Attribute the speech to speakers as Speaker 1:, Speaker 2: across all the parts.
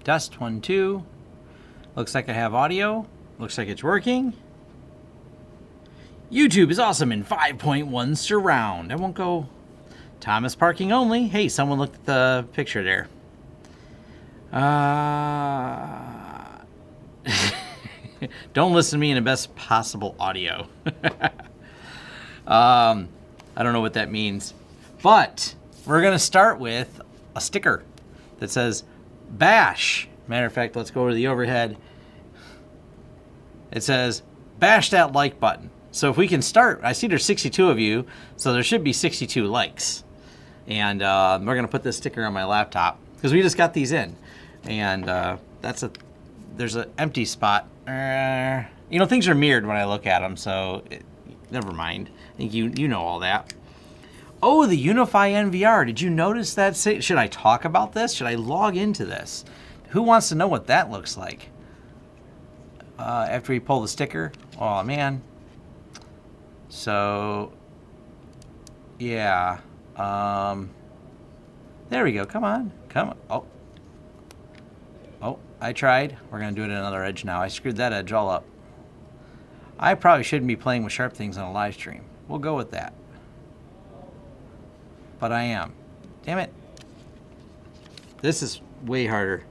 Speaker 1: Test 1, 2. Looks like I have audio. Looks like it's working. YouTube is awesome in 5.1 surround. I won't go. Thomas parking only. Hey, someone looked at the picture there. Don't listen to me in the best possible audio. I don't know what that means. But we're going to start with a sticker that says bash. Matter of fact, let's go to the overhead. It says bash that like button. So if we can start, I see there's 62 of you, so there should be 62 likes. And we're going to put this sticker on my laptop because we just got these in. And there's an empty spot. You know, things are mirrored when I look at them, so never mind. I think you know all that. Oh, the Unifi NVR. Did you notice that? Should I talk about this? Should I log into this? Who wants to know what that looks like? After we pull the sticker. Oh, man. So, yeah. There we go. Come on. Come on. Oh, I tried. We're going to do it at another edge now. I screwed that edge all up. I probably shouldn't be playing with sharp things on a live stream. We'll go with that. But I am. Damn it. This is way harder.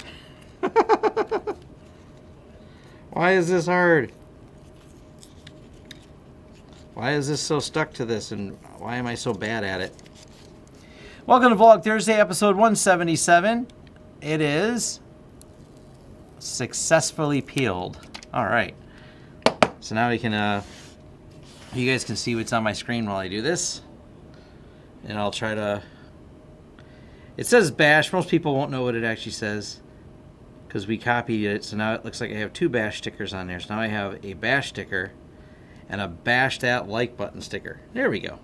Speaker 1: Why is this hard? Why is this so stuck to this, and why am I so bad at it? Welcome to Vlog Thursday, episode 177. It is successfully peeled. All right. So now we can, you guys can see what's on my screen while I do this. And I'll try to, it says bash. Most people won't know what it actually says because we copied it. So now it looks like I have two bash stickers on there. So now I have a bash sticker and a bash that like button sticker. There we go.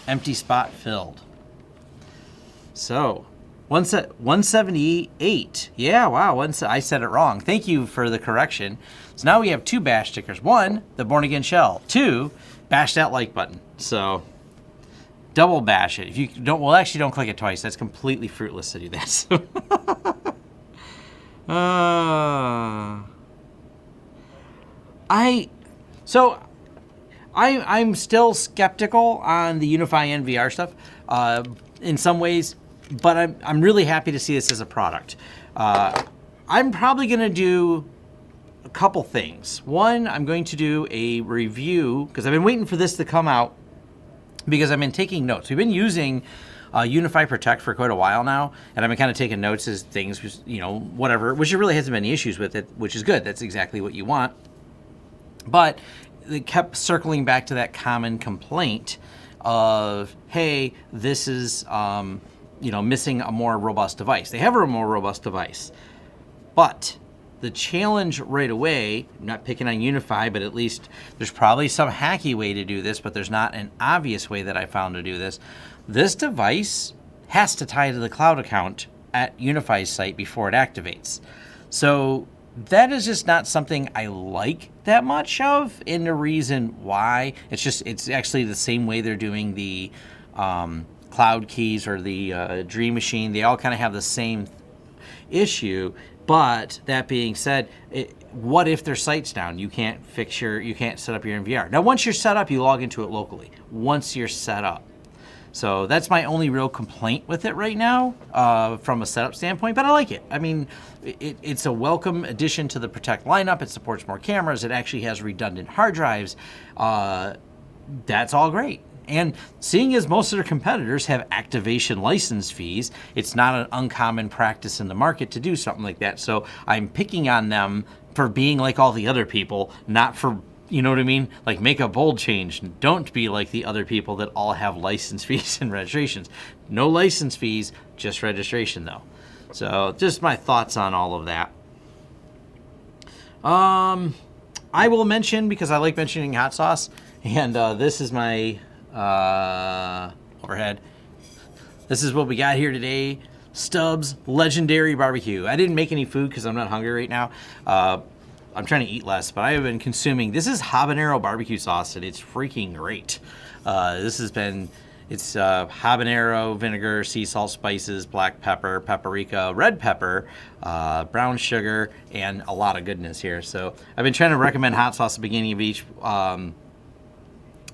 Speaker 1: Empty spot filled. So 178. Yeah, wow. I said it wrong. Thank you for the correction. So now we have two bash stickers. One, the Born Again Shell. Two, bash that like button. So double bash it. If you don't, well, actually don't click it twice. That's completely fruitless to do that. I'm still skeptical on the Unifi NVR stuff in some ways, but I'm really happy to see this as a product. I'm probably going to do a couple things. One, I'm going to do a review because I've been waiting for this to come out because I've been taking notes. We've been using Unifi Protect for quite a while now, and I've been kind of taking notes as things, you know, whatever, which there really hasn't been any issues with it, which is good. That's exactly what you want. But it kept circling back to that common complaint of, hey, this is, you know, missing a more robust device. They have a more robust device, but the challenge right away, I'm not picking on Unifi, but at least there's probably some hacky way to do this, but there's not an obvious way that I found to do this. This device has to tie to the cloud account at Unifi's site before it activates. So that is just not something I like that much of, and the reason why, it's actually the same way they're doing the cloud keys or the Dream Machine. They all kind of have the same issue. But that being said, what if their site's down? You can't set up your NVR. Now, once you're set up, you log into it locally. Once you're set up. So that's my only real complaint with it right now from a setup standpoint, but I like it. I mean, it's a welcome addition to the Protect lineup. It supports more cameras. It actually has redundant hard drives. That's all great. And seeing as most of their competitors have activation license fees, it's not an uncommon practice in the market to do something like that. So I'm picking on them for being like all the other people, not for, you know what I mean? Like, make a bold change. Don't be like the other people that all have license fees and registrations. No license fees, just registration though. So just my thoughts on all of that. I will mention, because I like mentioning hot sauce, and this is my overhead. This is what we got here today. Stubbs Legendary Barbecue. I didn't make any food because I'm not hungry right now. I'm trying to eat less, but I have been consuming. This is habanero barbecue sauce, and it's freaking great. This has been It's habanero, vinegar, sea salt, spices, black pepper, paprika, red pepper, brown sugar, and a lot of goodness here. So I've been trying to recommend hot sauce at the beginning of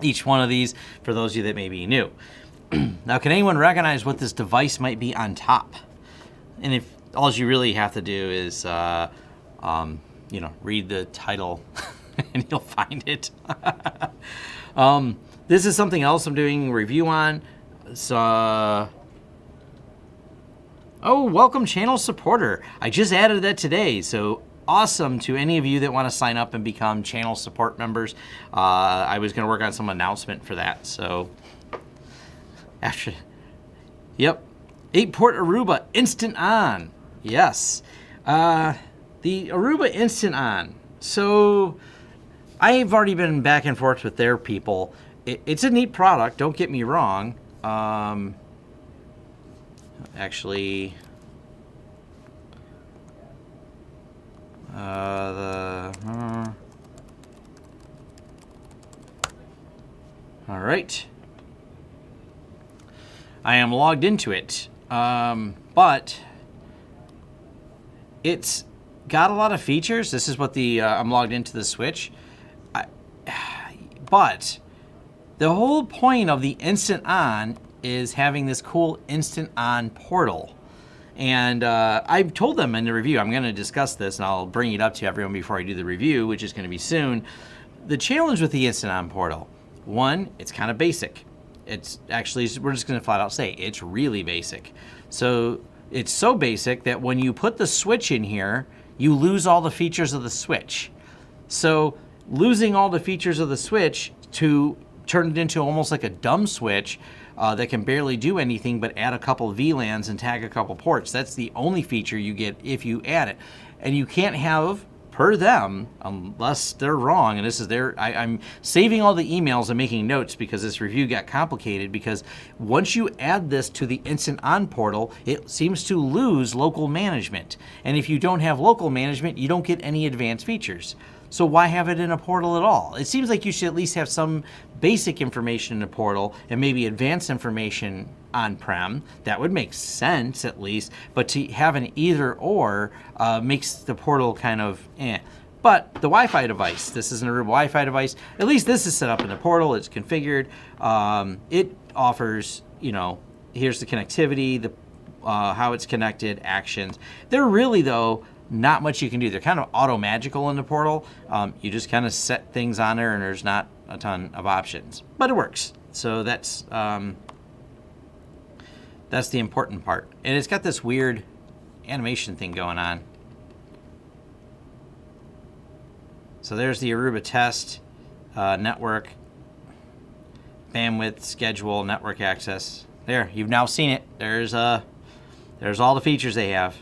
Speaker 1: each one of these for those of you that may be new. Now, can anyone recognize what this device might be on top? And if all you really have to do is, read the title and you'll find it. This is something else I'm doing a review on. So, welcome channel supporter. I just added that today. So awesome to any of you that want to sign up and become channel support members. I was going to work on some announcement for that. So yep. 8-port Aruba instant on. Yes. The Aruba instant on. So I've already been back and forth with their people. It's a neat product, don't get me wrong. Actually, all right. I am logged into it, but it's got a lot of features. This is what I'm logged into the switch. But the whole point of the instant on is having this cool instant on portal. And I've told them in the review, I'm going to discuss this and I'll bring it up to everyone before I do the review, which is going to be soon. The challenge with the instant on portal, one, it's kind of basic. It's actually, we're just going to flat out say, it's really basic. So it's so basic that when you put the switch in here, you lose all the features of the switch. So losing all the features of the switch to turn it into almost like a dumb switch that can barely do anything but add a couple VLANs and tag a couple ports. That's the only feature you get if you add it. And you can't have, per them, unless they're wrong, and this is I'm saving all the emails and making notes because this review got complicated, because once you add this to the instant on portal, it seems to lose local management. And if you don't have local management, you don't get any advanced features. So why have it in a portal at all? It seems like you should at least have some basic information in a portal and maybe advanced information on-prem. That would make sense at least, but to have an either or makes the portal kind of eh. But the Wi-Fi device, this is an Aruba Wi-Fi device, at least this is set up in the portal, it's configured. It offers, here's the connectivity, the how it's connected, actions. They're really, though, not much you can do. They're kind of auto-magical in the portal. You just kind of set things on there and there's not a ton of options, but it works. So that's the important part. And it's got this weird animation thing going on. So there's the Aruba test, network, bandwidth, schedule, network access. There, you've now seen it. There's all the features they have.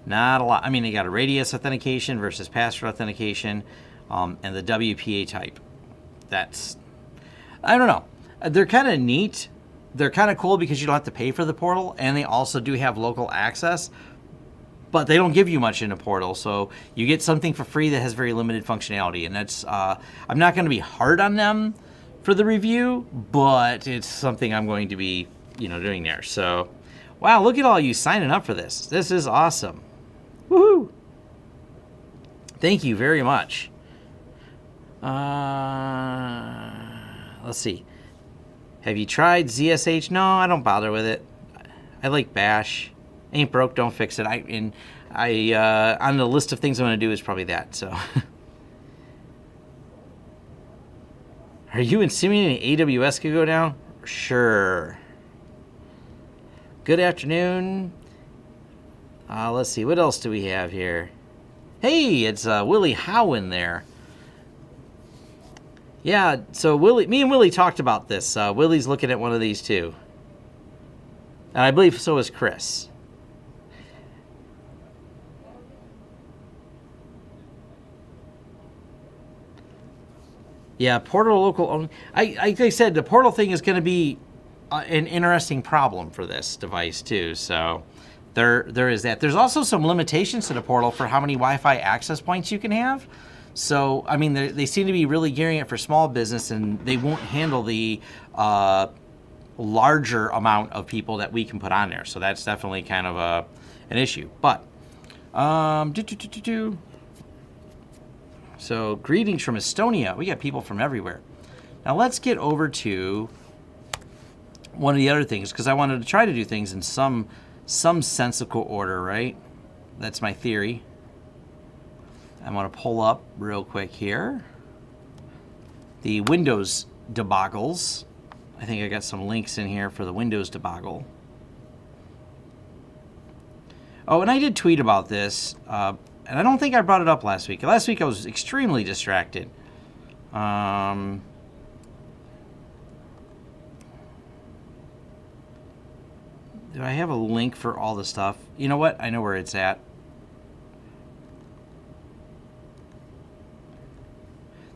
Speaker 1: Not a lot. I mean, they got a radius authentication versus password authentication, and the WPA type. That's, I don't know. They're kind of neat. They're kind of cool because you don't have to pay for the portal, and they also do have local access, but they don't give you much in a portal. So you get something for free that has very limited functionality, and that's, I'm not going to be hard on them for the review, but it's something I'm going to be, doing there. So, wow, look at all you signing up for this. This is awesome. Woohoo! Thank you very much. Let's see. Have you tried ZSH? No, I don't bother with it. I like Bash. Ain't broke, don't fix it. On the list of things I'm going to do is probably that. So, are you insinuating AWS could go down? Sure. Good afternoon. Let's see, what else do we have here? Hey, it's Willie Howe in there. Yeah, so me and Willie talked about this. Willie's looking at one of these too. And I believe so is Chris. Yeah, portal local. Like I said, the portal thing is going to be an interesting problem for this device too. So there is that. There's also some limitations to the portal for how many Wi-Fi access points you can have. So I mean, they seem to be really gearing it for small business, and they won't handle the larger amount of people that we can put on there. So that's definitely kind of an issue. But so greetings from Estonia. We got people from everywhere. Now let's get over to one of the other things, because I wanted to try to do things in some sensical order, right? That's my theory. I want to pull up real quick here the Windows debacles. I think I got some links in here for the Windows debacle. Oh, and I did tweet about this, and I don't think I brought it up last week. Last week I was extremely distracted. Do I have a link for all the stuff? You know what? I know where it's at.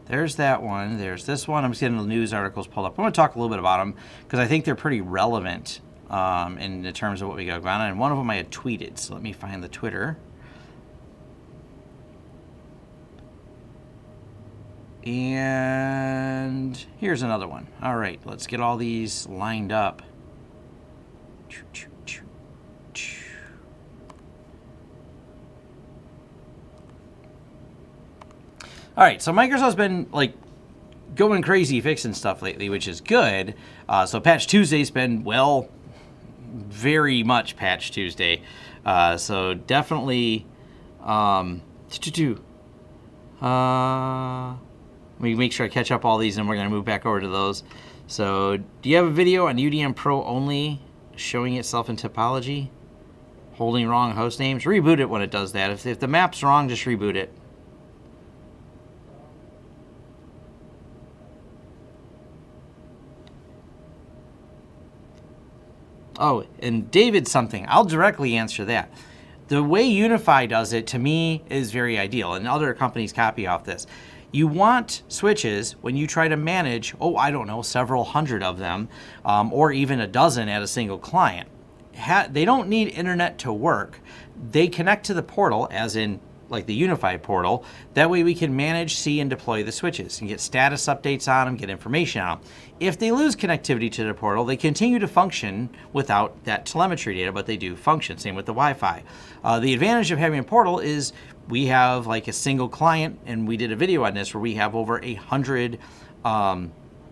Speaker 1: There's that one. There's this one. I'm just getting the news articles pulled up. I'm going to talk a little bit about them because I think they're pretty relevant in the terms of what we got going on. And one of them I had tweeted. So let me find the Twitter. And here's another one. All right, let's get all these lined up. All right, so Microsoft's been like going crazy fixing stuff lately, which is good. So Patch Tuesday's been, well, very much Patch Tuesday. So definitely, let me make sure I catch up all these, and we're going to move back over to those. So do you have a video on UDM Pro only showing itself in topology? Holding wrong host names? Reboot it when it does that. If the map's wrong, just reboot it. Oh, and David something. I'll directly answer that. The way Unifi does it, to me, is very ideal, and other companies copy off this. You want switches when you try to manage, I don't know, several hundred of them, or even a dozen at a single client. They don't need internet to work. They connect to the portal, as in like the Unifi portal. That way we can manage, see, and deploy the switches and get status updates on them, get information on them. If they lose connectivity to the portal, they continue to function without that telemetry data, but they do function. Same with the Wi-Fi. The advantage of having a portal is we have like a single client, and we did a video on this where we have over 100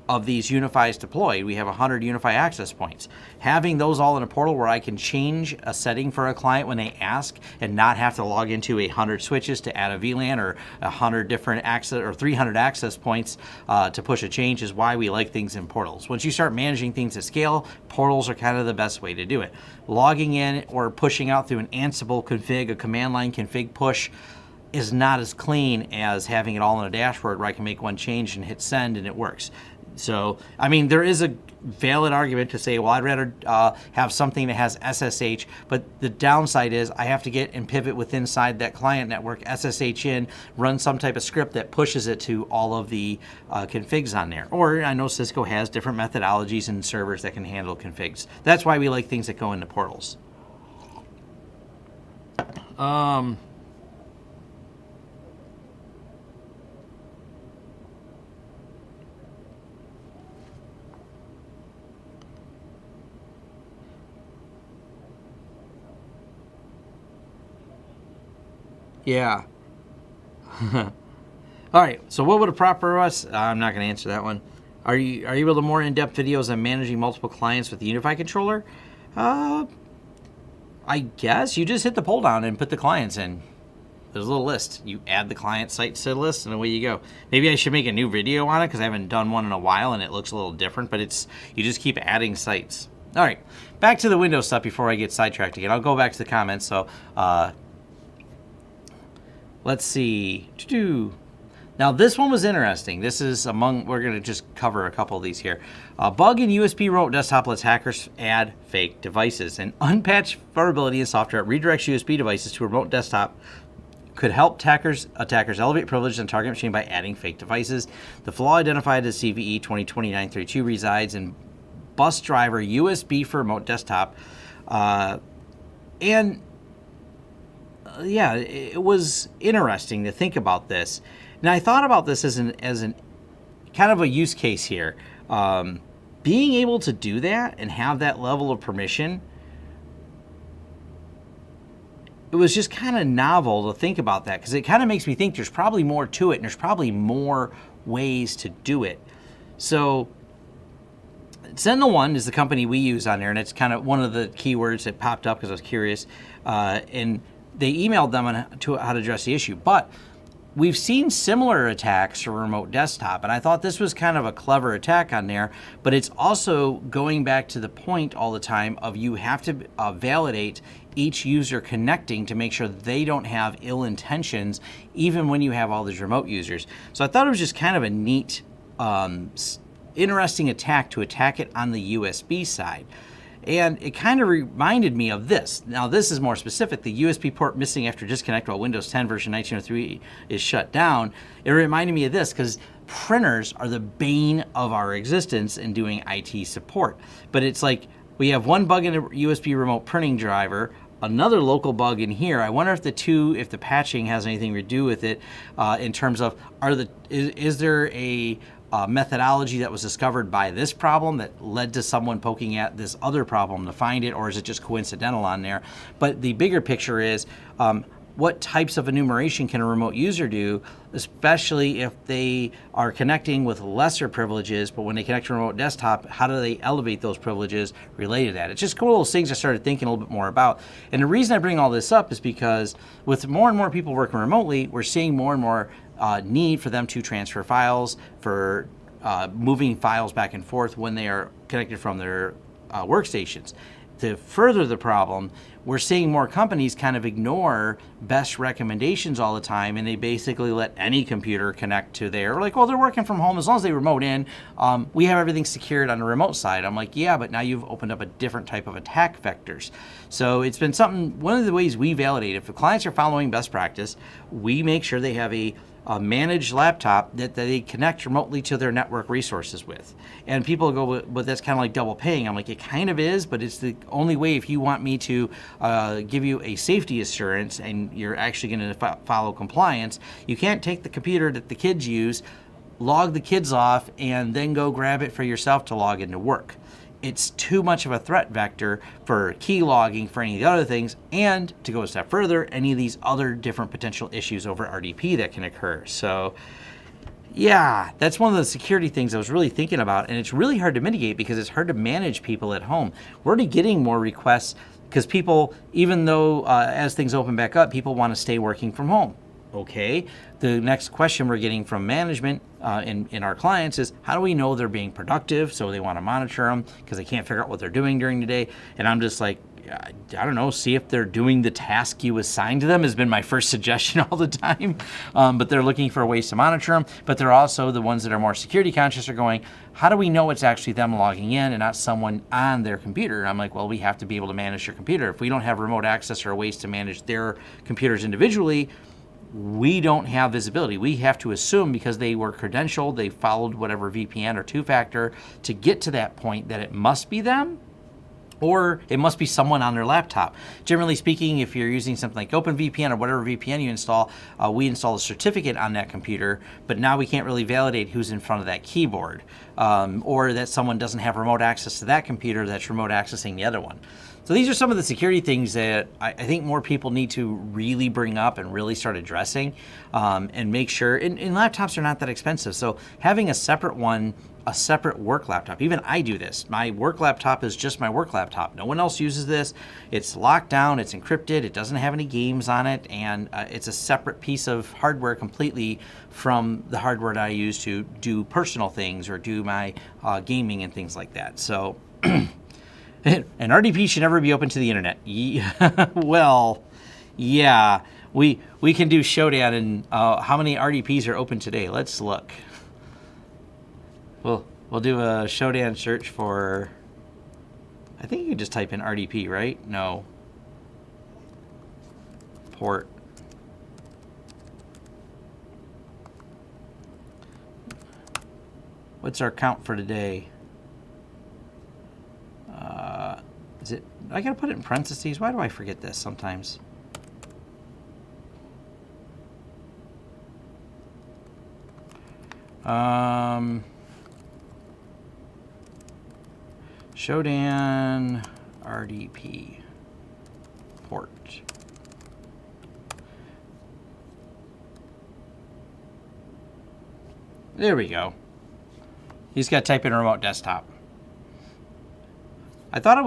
Speaker 1: of these Unifis deployed. We have 100 Unifi access points. Having those all in a portal where I can change a setting for a client when they ask and not have to log into 100 switches to add a VLAN or 100 different access or 300 access points to push a change is why we like things in portals. Once you start managing things at scale, portals are kind of the best way to do it. Logging in or pushing out through an Ansible config, a command line config push, is not as clean as having it all in a dashboard where I can make one change and hit send and it works. So, I mean, there is a valid argument to say, well, I'd rather have something that has SSH, but the downside is I have to get and pivot within inside that client network, SSH in, run some type of script that pushes it to all of the configs on there. Or I know Cisco has different methodologies and servers that can handle configs. That's why we like things that go into portals. Yeah. All right. So what would a proper OS? I'm not going to answer that one. Are you able to more in-depth videos on managing multiple clients with the Unifi controller? I guess you just hit the pull down and put the clients in. There's a little list. You add the client site to the list, and away you go. Maybe I should make a new video on it because I haven't done one in a while, and it looks a little different. But you just keep adding sites. All right. Back to the Windows stuff before I get sidetracked again. I'll go back to the comments. So. Let's see. Now this one was interesting. This is we're going to just cover a couple of these here. Bug in USB remote desktop lets hackers add fake devices. An unpatched vulnerability in software that redirects USB devices to a remote desktop could help attackers elevate privileges on target machine by adding fake devices. The flaw identified as CVE 2020-932 resides in bus driver USB for remote desktop. Yeah, it was interesting to think about this. Now I thought about this as an kind of a use case here. being able to do that and have that level of permission, it was just kind of novel to think about that, because it kind of makes me think there's probably more to it and there's probably more ways to do it. So Sentinel-1 is the company we use on there, and it's kind of one of the keywords that popped up because I was curious. And they emailed them on how to address the issue. But we've seen similar attacks to remote desktop, and I thought this was kind of a clever attack on there, but it's also going back to the point all the time of you have to validate each user connecting to make sure they don't have ill intentions, even when you have all these remote users. So I thought it was just kind of a neat, interesting attack to attack it on the USB side. And it kind of reminded me of this. Now, this is more specific. The USB port missing after disconnect while Windows 10 version 1903 is shut down. It reminded me of this because printers are the bane of our existence in doing IT support. But it's like we have one bug in a USB remote printing driver, another local bug in here. I wonder if the patching has anything to do with it in terms of is there a methodology that was discovered by this problem that led to someone poking at this other problem to find it, or is it just coincidental on there? But the bigger picture is what types of enumeration can a remote user do, especially if they are connecting with lesser privileges, but when they connect to a remote desktop, how do they elevate those privileges related to that? It's just cool little things I started thinking a little bit more about. And the reason I bring all this up is because with more and more people working remotely, we're seeing more and more need for them to transfer files, for moving files back and forth when they are connected from their workstations. To further the problem, we're seeing more companies kind of ignore best recommendations all the time, and they basically let any computer connect to their, like, well, they're working from home as long as they remote in. We have everything secured on the remote side. I'm like, yeah, but now you've opened up a different type of attack vectors. So it's been something, one of the ways we validate, if the clients are following best practice, we make sure they have a managed laptop that they connect remotely to their network resources with. And people go, but that's kind of like double paying. I'm like, it kind of is, but it's the only way if you want me to give you a safety assurance and you're actually going to follow compliance. You can't take the computer that the kids use, log the kids off, and then go grab it for yourself to log into work. It's too much of a threat vector for key logging, for any of the other things, and to go a step further, any of these other different potential issues over RDP that can occur. So yeah, that's one of the security things I was really thinking about, and it's really hard to mitigate because it's hard to manage people at home. We're already getting more requests because people, even though as things open back up, people want to stay working from home. Okay, the next question we're getting from management in our clients is, how do we know they're being productive? So they want to monitor them because they can't figure out what they're doing during the day. And I'm just like, I don't know, see if they're doing the task you assigned to them has been my first suggestion all the time. But they're looking for ways to monitor them. But they're also the ones that are more security conscious are going, how do we know it's actually them logging in and not someone on their computer? I'm like, well, we have to be able to manage your computer. If we don't have remote access or ways to manage their computers individually, we don't have visibility. We have to assume because they were credentialed, they followed whatever VPN or two-factor to get to that point that it must be them, or it must be someone on their laptop. Generally speaking, if you're using something like OpenVPN or whatever VPN you install, we install a certificate on that computer, but now we can't really validate who's in front of that keyboard, or that someone doesn't have remote access to that computer that's remote accessing the other one. So these are some of the security things that I think more people need to really bring up and really start addressing, and make sure, and laptops are not that expensive. So having a separate one, a separate work laptop, even I do this. My work laptop is just my work laptop. No one else uses this. It's locked down, it's encrypted, it doesn't have any games on it, and it's a separate piece of hardware completely from the hardware that I use to do personal things or do my gaming and things like that. So. And RDP should never be open to the internet. Well, yeah, we can do Shodan, and how many RDPs are open today? Let's look. We'll do a Shodan search for, I think you can just type in RDP, right? No. Port. What's our count for today? Is it? I gotta put it in parentheses. Why do I forget this sometimes? Shodan RDP port. There we go. He's got to type in remote desktop. I thought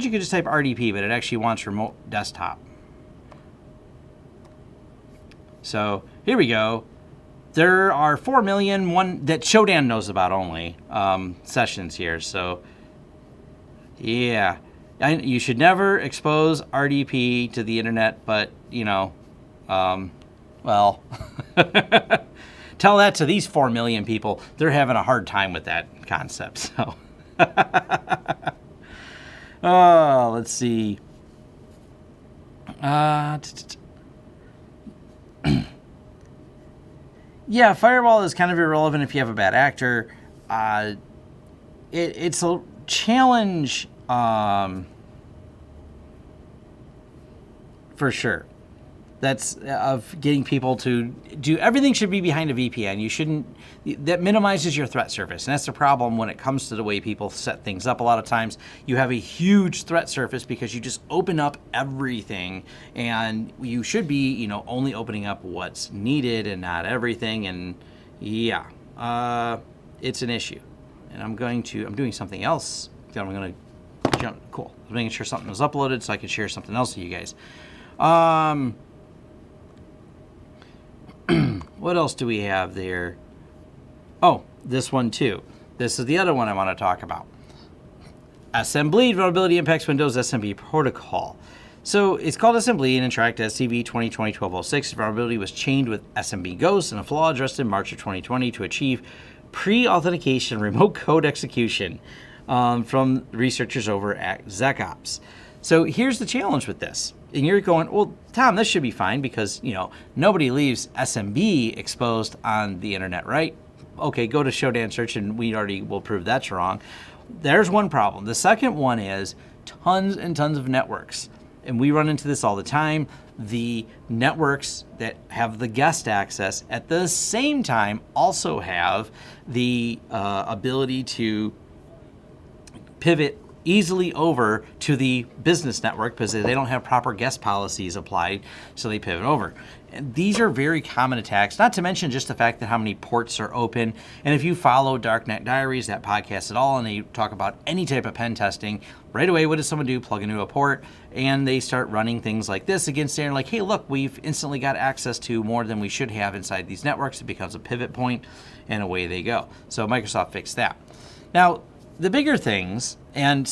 Speaker 1: you could just type RDP, but it actually wants remote desktop. So here we go. There are 4 million that Shodan knows about only sessions here. So yeah, you should never expose RDP to the internet, but you know, well, tell that to these 4 million people. They're having a hard time with that concept. So. Oh, let's see. Yeah, firewall is kind of irrelevant if you have a bad actor. It's a challenge for sure. That's of getting people to do everything should be behind a VPN. You shouldn't. That minimizes your threat surface, and that's the problem when it comes to the way people set things up. A lot of times, you have a huge threat surface because you just open up everything, and you should be, you know, only opening up what's needed and not everything. And yeah, it's an issue. And I'm doing something else. I'm going to jump. Cool. I'm making sure something was uploaded so I can share something else with you guys. What else do we have there? Oh, this one too. This is the other one I want to talk about. SMBleed vulnerability impacts Windows SMB protocol. So it's called SMBleed and Interact SCV 2020-1206. Vulnerability was chained with SMB Ghost and a flaw addressed in March of 2020 to achieve pre-authentication remote code execution from researchers over at ZecOps. So here's the challenge with this. And you're going, well, Tom, this should be fine because, you know, nobody leaves SMB exposed on the internet, right? Okay, go to Shodan search and we already will prove that's wrong. There's one problem. The second one is tons and tons of networks. And we run into this all the time. The networks that have the guest access at the same time also have the ability to pivot easily over to the business network because they don't have proper guest policies applied, so they pivot over. And these are very common attacks, not to mention just the fact that how many ports are open. And if you follow Darknet Diaries, that podcast at all, and they talk about any type of pen testing, right away, what does someone do? Plug into a port, and they start running things like this against there, like, hey, look, we've instantly got access to more than we should have inside these networks. It becomes a pivot point, and away they go. So Microsoft fixed that. Now, the bigger things, and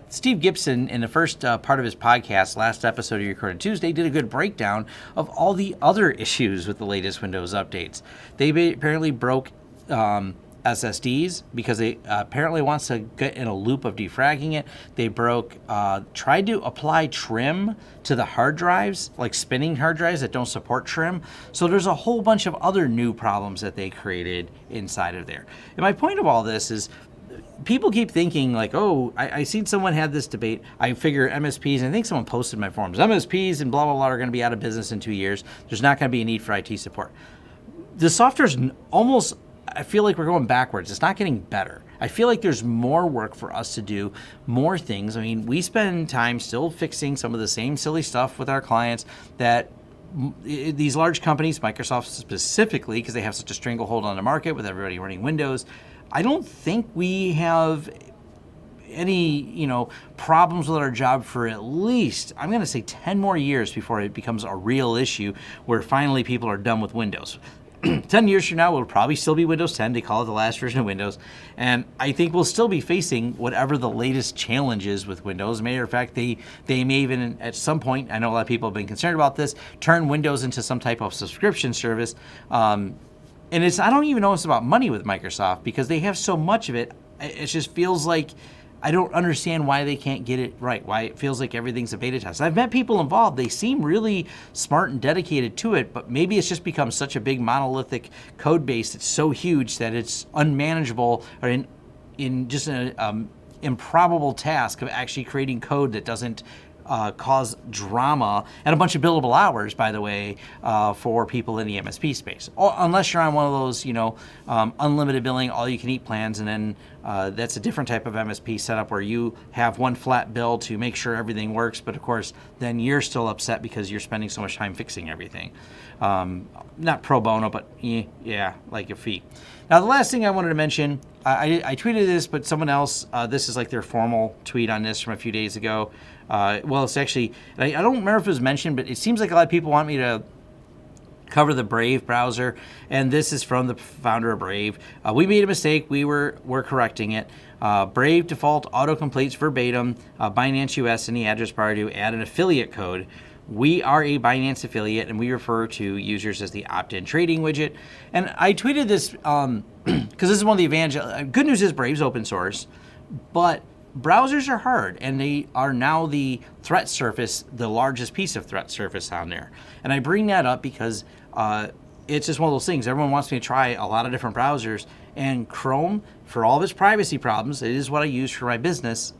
Speaker 1: Steve Gibson, in the first part of his podcast, last episode he recorded Tuesday, did a good breakdown of all the other issues with the latest Windows updates. They apparently broke SSDs because they apparently wants to get in a loop of defragging it. They tried to apply trim to the hard drives, like spinning hard drives that don't support trim. So there's a whole bunch of other new problems that they created inside of there. And my point of all this is, people keep thinking like, oh, I seen someone had this debate. I figure MSPs, and I think someone posted in my forums, MSPs and blah, blah, blah are going to be out of business in 2 years. There's not going to be a need for IT support. The software's almost, I feel like we're going backwards. It's not getting better. I feel like there's more work for us to do, more things. I mean, we spend time still fixing some of the same silly stuff with our clients that these large companies, Microsoft specifically, because they have such a stranglehold on the market with everybody running Windows, I don't think we have any, problems with our job for at least, I'm going to say 10 more years before it becomes a real issue where finally people are done with Windows. 10 years from now, it'll probably still be Windows 10. They call it the last version of Windows. And I think we'll still be facing whatever the latest challenge is with Windows. As a matter of fact, they may even, at some point, I know a lot of people have been concerned about this, turn Windows into some type of subscription service. And I don't even know it's about money with Microsoft because they have so much of it. It just feels like I don't understand why they can't get it right, why it feels like everything's a beta test. I've met people involved. They seem really smart and dedicated to it, but maybe it's just become such a big monolithic code base that's so huge that it's unmanageable or in just an improbable task of actually creating code that doesn't cause drama and a bunch of billable hours, by the way, for people in the MSP space. Unless you're on one of those, unlimited billing, all-you-can-eat plans, and then that's a different type of MSP setup where you have one flat bill to make sure everything works, but of course, then you're still upset because you're spending so much time fixing everything. Not pro bono, but yeah, like your fee. Now, the last thing I wanted to mention, I tweeted this, but someone else, this is like their formal tweet on this from a few days ago. Well, it's actually, I don't remember if it was mentioned, but it seems like a lot of people want me to cover the Brave browser, and this is from the founder of Brave. We made a mistake. We're correcting it. Brave default autocompletes verbatim Binance US in the address bar to add an affiliate code. We are a Binance affiliate, and we refer to users as the opt-in trading widget. And I tweeted this because this is one of the advantages. Good news is Brave's open source, but browsers are hard, and they are now the threat surface, the largest piece of threat surface on there. And I bring that up because it's just one of those things. Everyone wants me to try a lot of different browsers, and Chrome, for all of its privacy problems, it is what I use for my business.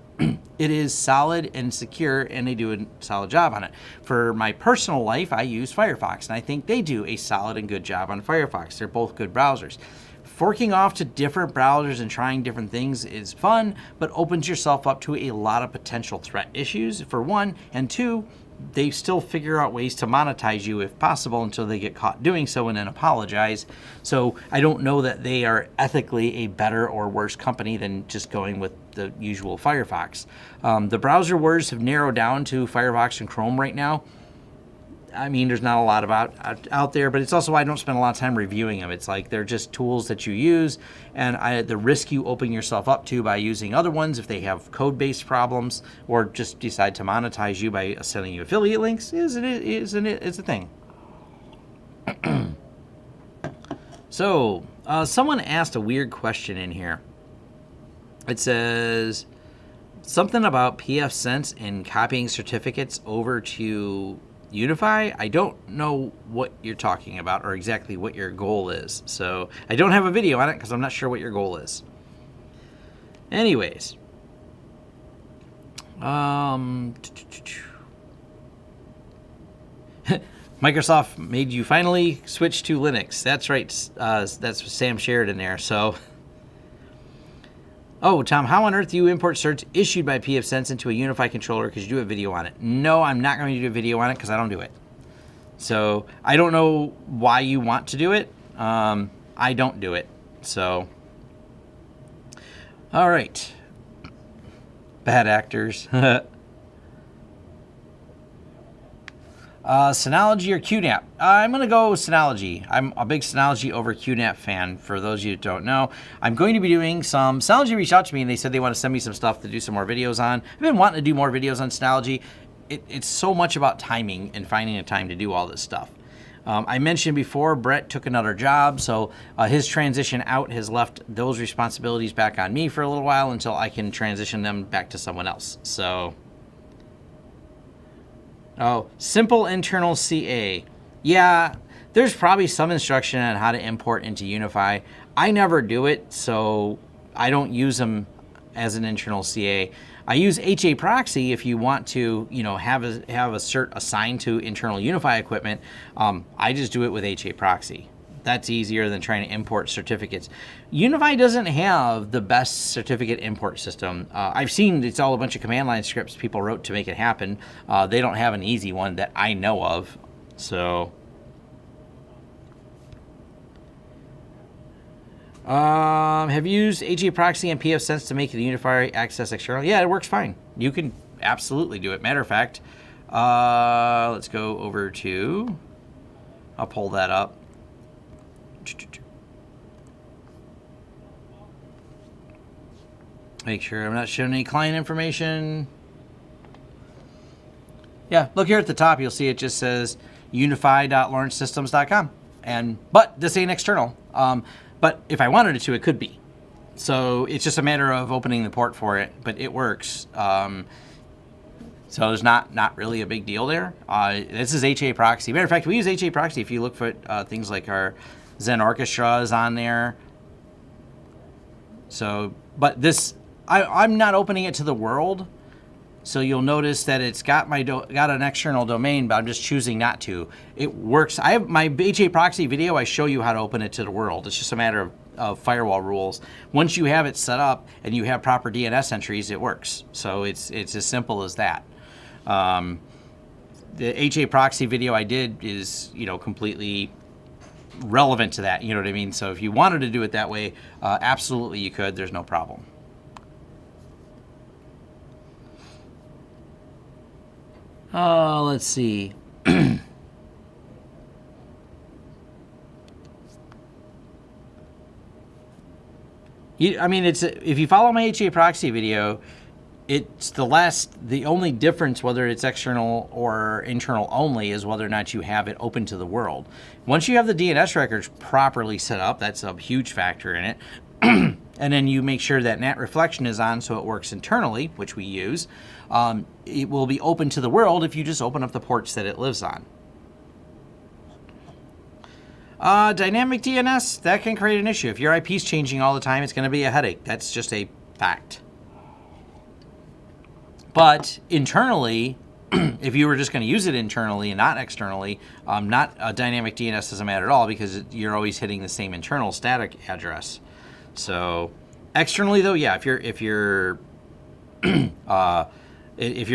Speaker 1: It is solid and secure, and they do a solid job on it. For my personal life, I use Firefox, and I think they do a solid and good job on Firefox. They're both good browsers. Forking off to different browsers and trying different things is fun, but opens yourself up to a lot of potential threat issues, for one, and two, they still figure out ways to monetize you if possible until they get caught doing so and then apologize. So I don't know that they are ethically a better or worse company than just going with the usual Firefox. The browser wars have narrowed down to Firefox and Chrome right now. I mean, there's not a lot out there, but it's also why I don't spend a lot of time reviewing them. It's like they're just tools that you use, and the risk you open yourself up to by using other ones if they have code-based problems or just decide to monetize you by sending you affiliate links is a thing. So, someone asked a weird question in here. It says something about pfSense and copying certificates over to Unifi. I don't know what you're talking about or exactly what your goal is. So I don't have a video on it because I'm not sure what your goal is. Anyways. Microsoft made you finally switch to Linux. That's right. That's what Sam shared in there. So, oh, Tom, how on earth do you import certs issued by pfSense into a Unifi controller? Because you do a video on it. No, I'm not going to do a video on it because I don't do it. So I don't know why you want to do it. I don't do it. So, all right. Bad actors. Synology or QNAP? I'm going to go Synology. I'm a big Synology over QNAP fan, for those of you who don't know. I'm going to be doing some... Synology reached out to me and they said they want to send me some stuff to do some more videos on. I've been wanting to do more videos on Synology. It's so much about timing and finding a time to do all this stuff. I mentioned before, Brett took another job, so his transition out has left those responsibilities back on me for a little while until I can transition them back to someone else. So... Oh, simple internal CA. Yeah, there's probably some instruction on how to import into Unifi. I never do it, so I don't use them as an internal CA. I use HA proxy if you want to, have a cert assigned to internal Unifi equipment. I just do it with HA proxy. That's easier than trying to import certificates. Unifi doesn't have the best certificate import system. I've seen it's all a bunch of command line scripts people wrote to make it happen. They don't have an easy one that I know of. So, have you used HA proxy and pfSense to make the Unifi access external? Yeah, it works fine. You can absolutely do it. Matter of fact, let's go over to, I'll pull that up. Make sure I'm not showing any client information. Yeah, look here at the top. You'll see it just says unifi.lawrencesystems.com. But this ain't external. But if I wanted it to, it could be. So it's just a matter of opening the port for it. But it works. So there's not really a big deal there. This is HA proxy. Matter of fact, we use HA proxy if you look for things like our Zen Orchestra is on there. So, but this, I'm not opening it to the world So you'll notice that it's got got an external domain, but I'm just choosing not to. It works. I have my HA proxy video. I show you how to open it to the world. It's just a matter of firewall rules. Once you have it set up and you have proper DNS entries, it works. So it's as simple as that. The HA proxy video I did is, you know, completely relevant to that. You know what I mean? So if you wanted to do it that way, absolutely you could. There's no problem. Let's see. I mean, if you follow my HA proxy video, it's the only difference whether it's external or internal only is whether or not you have it open to the world. Once you have the DNS records properly set up, that's a huge factor in it. And then you make sure that NAT reflection is on so it works internally, which we use. It will be open to the world if you just open up the ports that it lives on. Dynamic DNS, that can create an issue. If your IP is changing all the time, it's going to be a headache. That's just a fact. But internally, if you were just going to use it internally and not externally, not a dynamic DNS doesn't matter at all because you're always hitting the same internal static address. So externally, though, yeah, if you're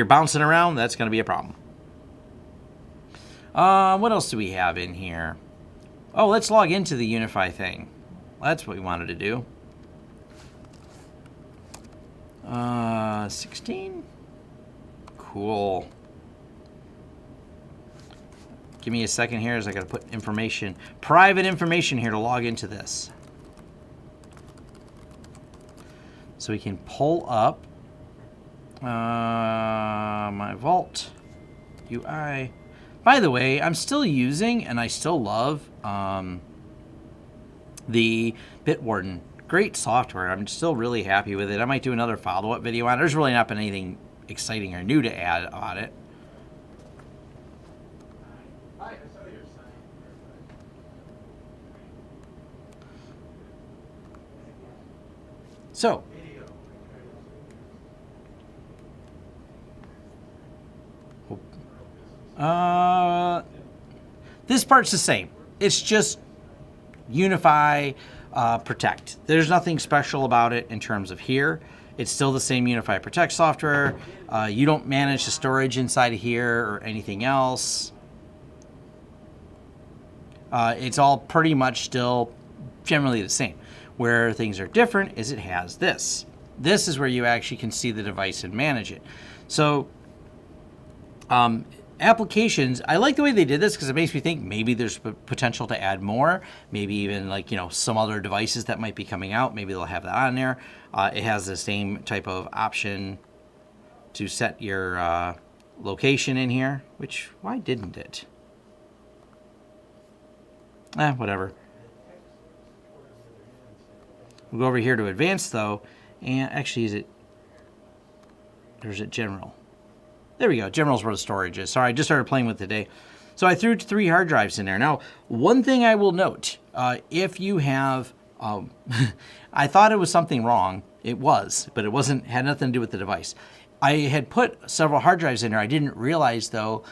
Speaker 1: bouncing around, that's going to be a problem. What else do we have in here? Oh, let's log into the Unifi thing. That's what we wanted to do. 16? Cool. Give me a second here as I got to put information, private information here to log into this. So we can pull up my Vault UI. By the way, I'm still using and I still love the Bitwarden. Great software. I'm still really happy with it. I might do another follow-up video on it. There's really not been anything exciting or new to add on it. So, this part's the same. It's just Unifi Protect. There's nothing special about it in terms of here. It's still the same Unifi Protect software. You don't manage the storage inside of here or anything else. It's all pretty much still generally the same. Where things are different is it has this. This is where you actually can see the device and manage it. So applications, I like the way they did this because it makes me think maybe there's potential to add more, maybe even like, you know, some other devices that might be coming out. Maybe they'll have that on there. It has the same type of option to set your location in here, which, why didn't it? Whatever. We'll go over here to advanced though, and actually there's it general. There we go, general's where the storage is. Sorry, I just started playing with it today. So I threw 3 hard drives in there. Now, one thing I will note, if you have, I thought it was something wrong. It was, but it wasn't, had nothing to do with the device. I had put several hard drives in there. I didn't realize though,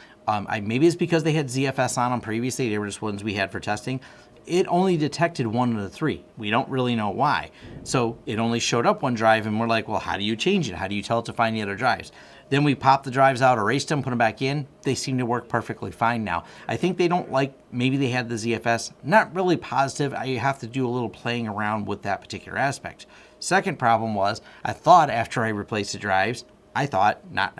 Speaker 1: maybe it's because they had ZFS on them previously. They were just ones we had for testing. It only detected 1 of the 3. We don't really know why. So it only showed up 1 drive and we're like, well, how do you change it? How do you tell it to find the other drives? Then we popped the drives out, erased them, put them back in. They seem to work perfectly fine now. I think they don't like, maybe they had the ZFS. Not really positive. I have to do a little playing around with that particular aspect. Second problem was, I thought after I replaced the drives, I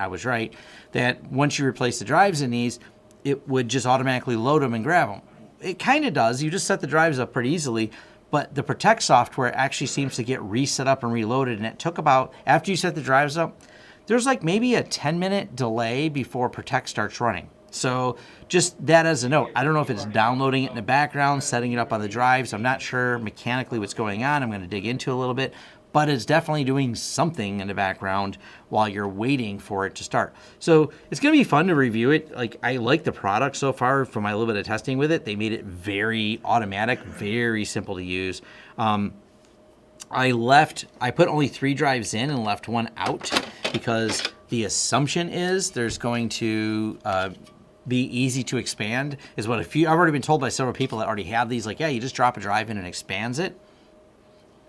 Speaker 1: was right, that once you replace the drives in these, it would just automatically load them and grab them. It kind of does. You just set the drives up pretty easily, but the Protect software actually seems to get reset up and reloaded, and it took about, after you set the drives up, there's like maybe a 10-minute delay before Protect starts running. So just that as a note. I don't know if it's downloading it in the background, setting it up on the drives. I'm not sure mechanically what's going on. I'm going to dig into it a little bit, but it's definitely doing something in the background while you're waiting for it to start. So it's going to be fun to review it. Like, I like the product so far from my little bit of testing with it. They made it very automatic, very simple to use. I put only 3 drives in and left 1 out because The assumption is there's going to be easy to expand, is what I've already been told by several people that already have these, like, yeah, you just drop a drive in and it expands it.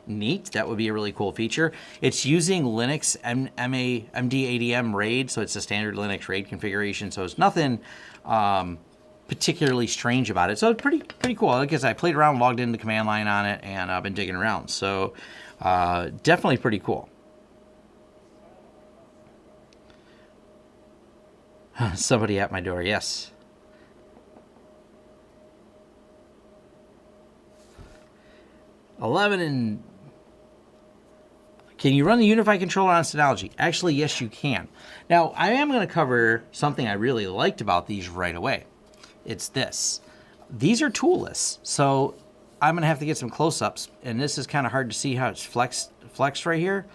Speaker 1: Neat, that would be a really cool feature. It's using Linux MD80M RAID, so it's a standard Linux RAID configuration, so it's nothing particularly strange about it. So it's pretty cool. Like I said, I played around, logged into the command line on it, and I've been digging around. So definitely pretty cool. Somebody at my door, yes. And can you run the Unifi controller on Synology? Actually, yes, you can. Now, I am going to cover something I really liked about these right away. It's this. These are toolless, so I'm going to have to get some close-ups, and this is kind of hard to see how it's flexed right here.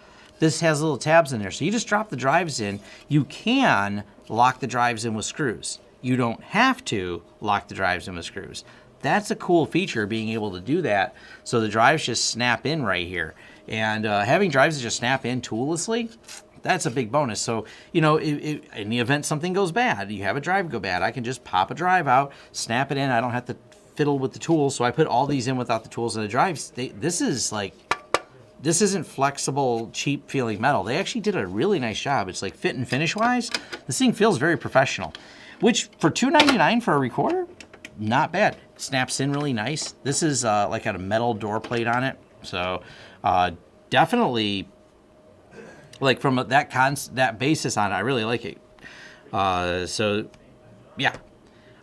Speaker 1: This has little tabs in there, so you just drop the drives in. You can lock the drives in with screws. You don't have to lock the drives in with screws. That's a cool feature, being able to do that, so the drives just snap in right here. And having drives that just snap in toollessly, that's a big bonus. So, you know, in the event something goes bad, you have a drive go bad, I can just pop a drive out, snap it in. I don't have to fiddle with the tools. So I put all these in without the tools, and the drives, this isn't flexible, cheap feeling metal. They actually did a really nice job. It's like fit and finish wise, this thing feels very professional, which for $2.99 for a recorder, not bad. Snaps in really nice. This is like got a metal door plate on it. So definitely, like from that basis on it, I really like it. So yeah.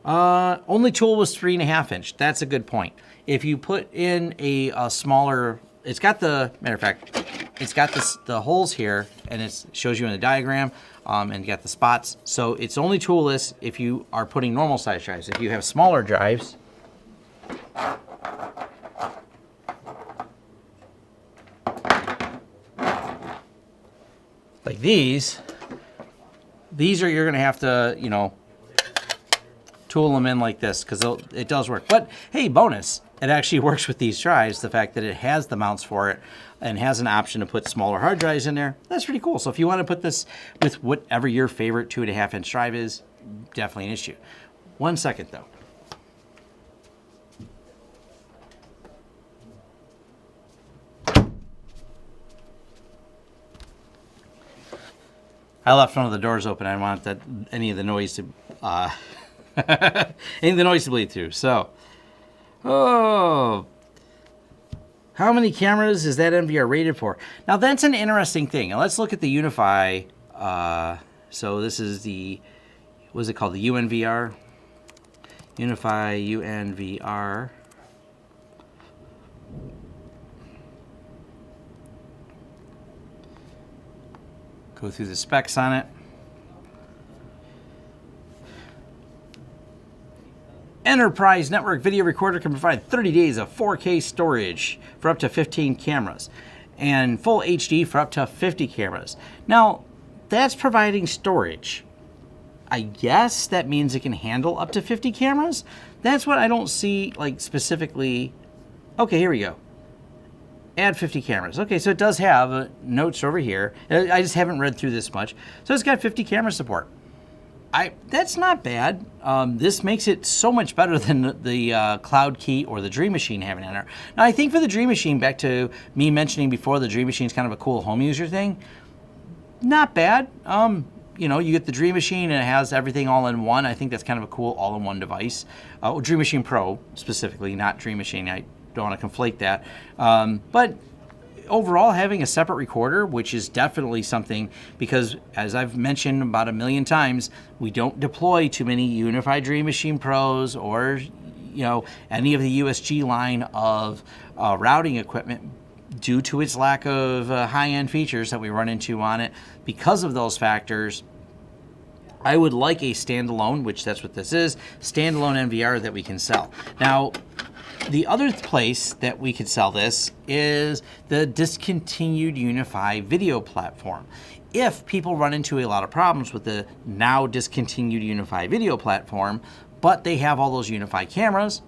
Speaker 1: Only tool was 3.5 inch. That's a good point. If you put in a smaller, it's got the, matter of fact, it's got the holes here, and it shows you in the diagram, and got the spots. So it's only toolless if you are putting normal size drives. If you have smaller drives, like these are, you're gonna have to, you know, tool them in like this, because it does work. But hey, bonus, it actually works with these drives. The fact that it has the mounts for it and has an option to put smaller hard drives in there, that's pretty cool. So if you want to put this with whatever your favorite 2.5 inch drive is, definitely an issue. 1 second though. I left one of the doors open. I didn't want any of the noise to bleed through. So, oh, how many cameras is that NVR rated for? Now that's an interesting thing. Now let's look at the Unifi. So this is the, what is it called? The UNVR. Unifi UNVR. Go through the specs on it. Enterprise network video recorder can provide 30 days of 4K storage for up to 15 cameras and full HD for up to 50 cameras. Now, that's providing storage. I guess that means it can handle up to 50 cameras. That's what I don't see, like, specifically. Okay, here we go. Add 50 cameras. Okay, so it does have notes over here. I just haven't read through this much. So it's got 50 camera support. That's not bad. This makes it so much better than the Cloud Key or the Dream Machine having in there. Now, I think for the Dream Machine, back to me mentioning before, the Dream Machine is kind of a cool home user thing. Not bad. You know, you get the Dream Machine and it has everything all in one. I think that's kind of a cool all-in-one device. Dream Machine Pro specifically, not Dream Machine. I don't want to conflate that. But overall, having a separate recorder, which is definitely something, because as I've mentioned about 1 million times, we don't deploy too many Unifi Dream Machine Pros or, you know, any of the USG line of routing equipment due to its lack of high-end features that we run into on it. Because of those factors, I would like a standalone, which that's what this is, standalone NVR that we can sell. Now, the other place that we could sell this is the discontinued Unifi video platform. If people run into a lot of problems with the now discontinued Unifi video platform, but they have all those Unifi cameras,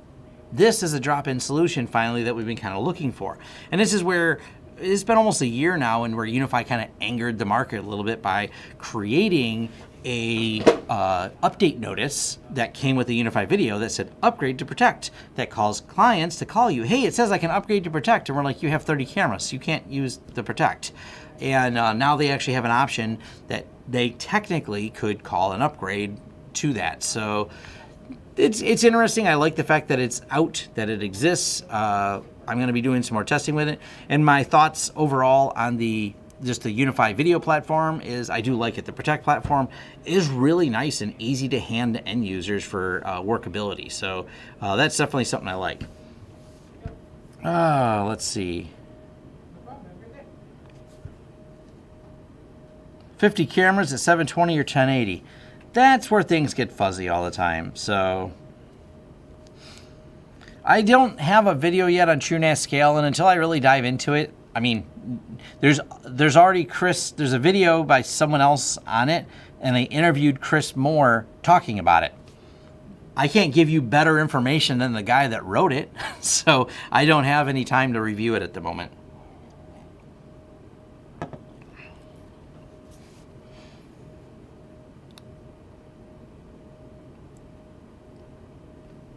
Speaker 1: this is a drop-in solution finally that we've been kind of looking for. And this is where it's been almost a year now, and where Unifi kind of angered the market a little bit by creating a update notice that came with the Unifi video that said upgrade to protect, that calls clients to call you. Hey, it says I can upgrade to protect, and we're like, you have 30 cameras, you can't use the protect. And now they actually have an option that they technically could call an upgrade to that. So it's interesting. I like the fact that it's out, that it exists. I'm going to be doing some more testing with it. And my thoughts overall on just the Unifi video platform is I do like it. The Protect platform is really nice and easy to hand to end users for workability. So that's definitely something I like. Let's see. 50 cameras at 720 or 1080. That's where things get fuzzy all the time. So I don't have a video yet on TrueNAS Scale, and until I really dive into it, I mean, there's already there's a video by someone else on it, and they interviewed Chris Moore talking about it. I can't give you better information than the guy that wrote it, so I don't have any time to review it at the moment.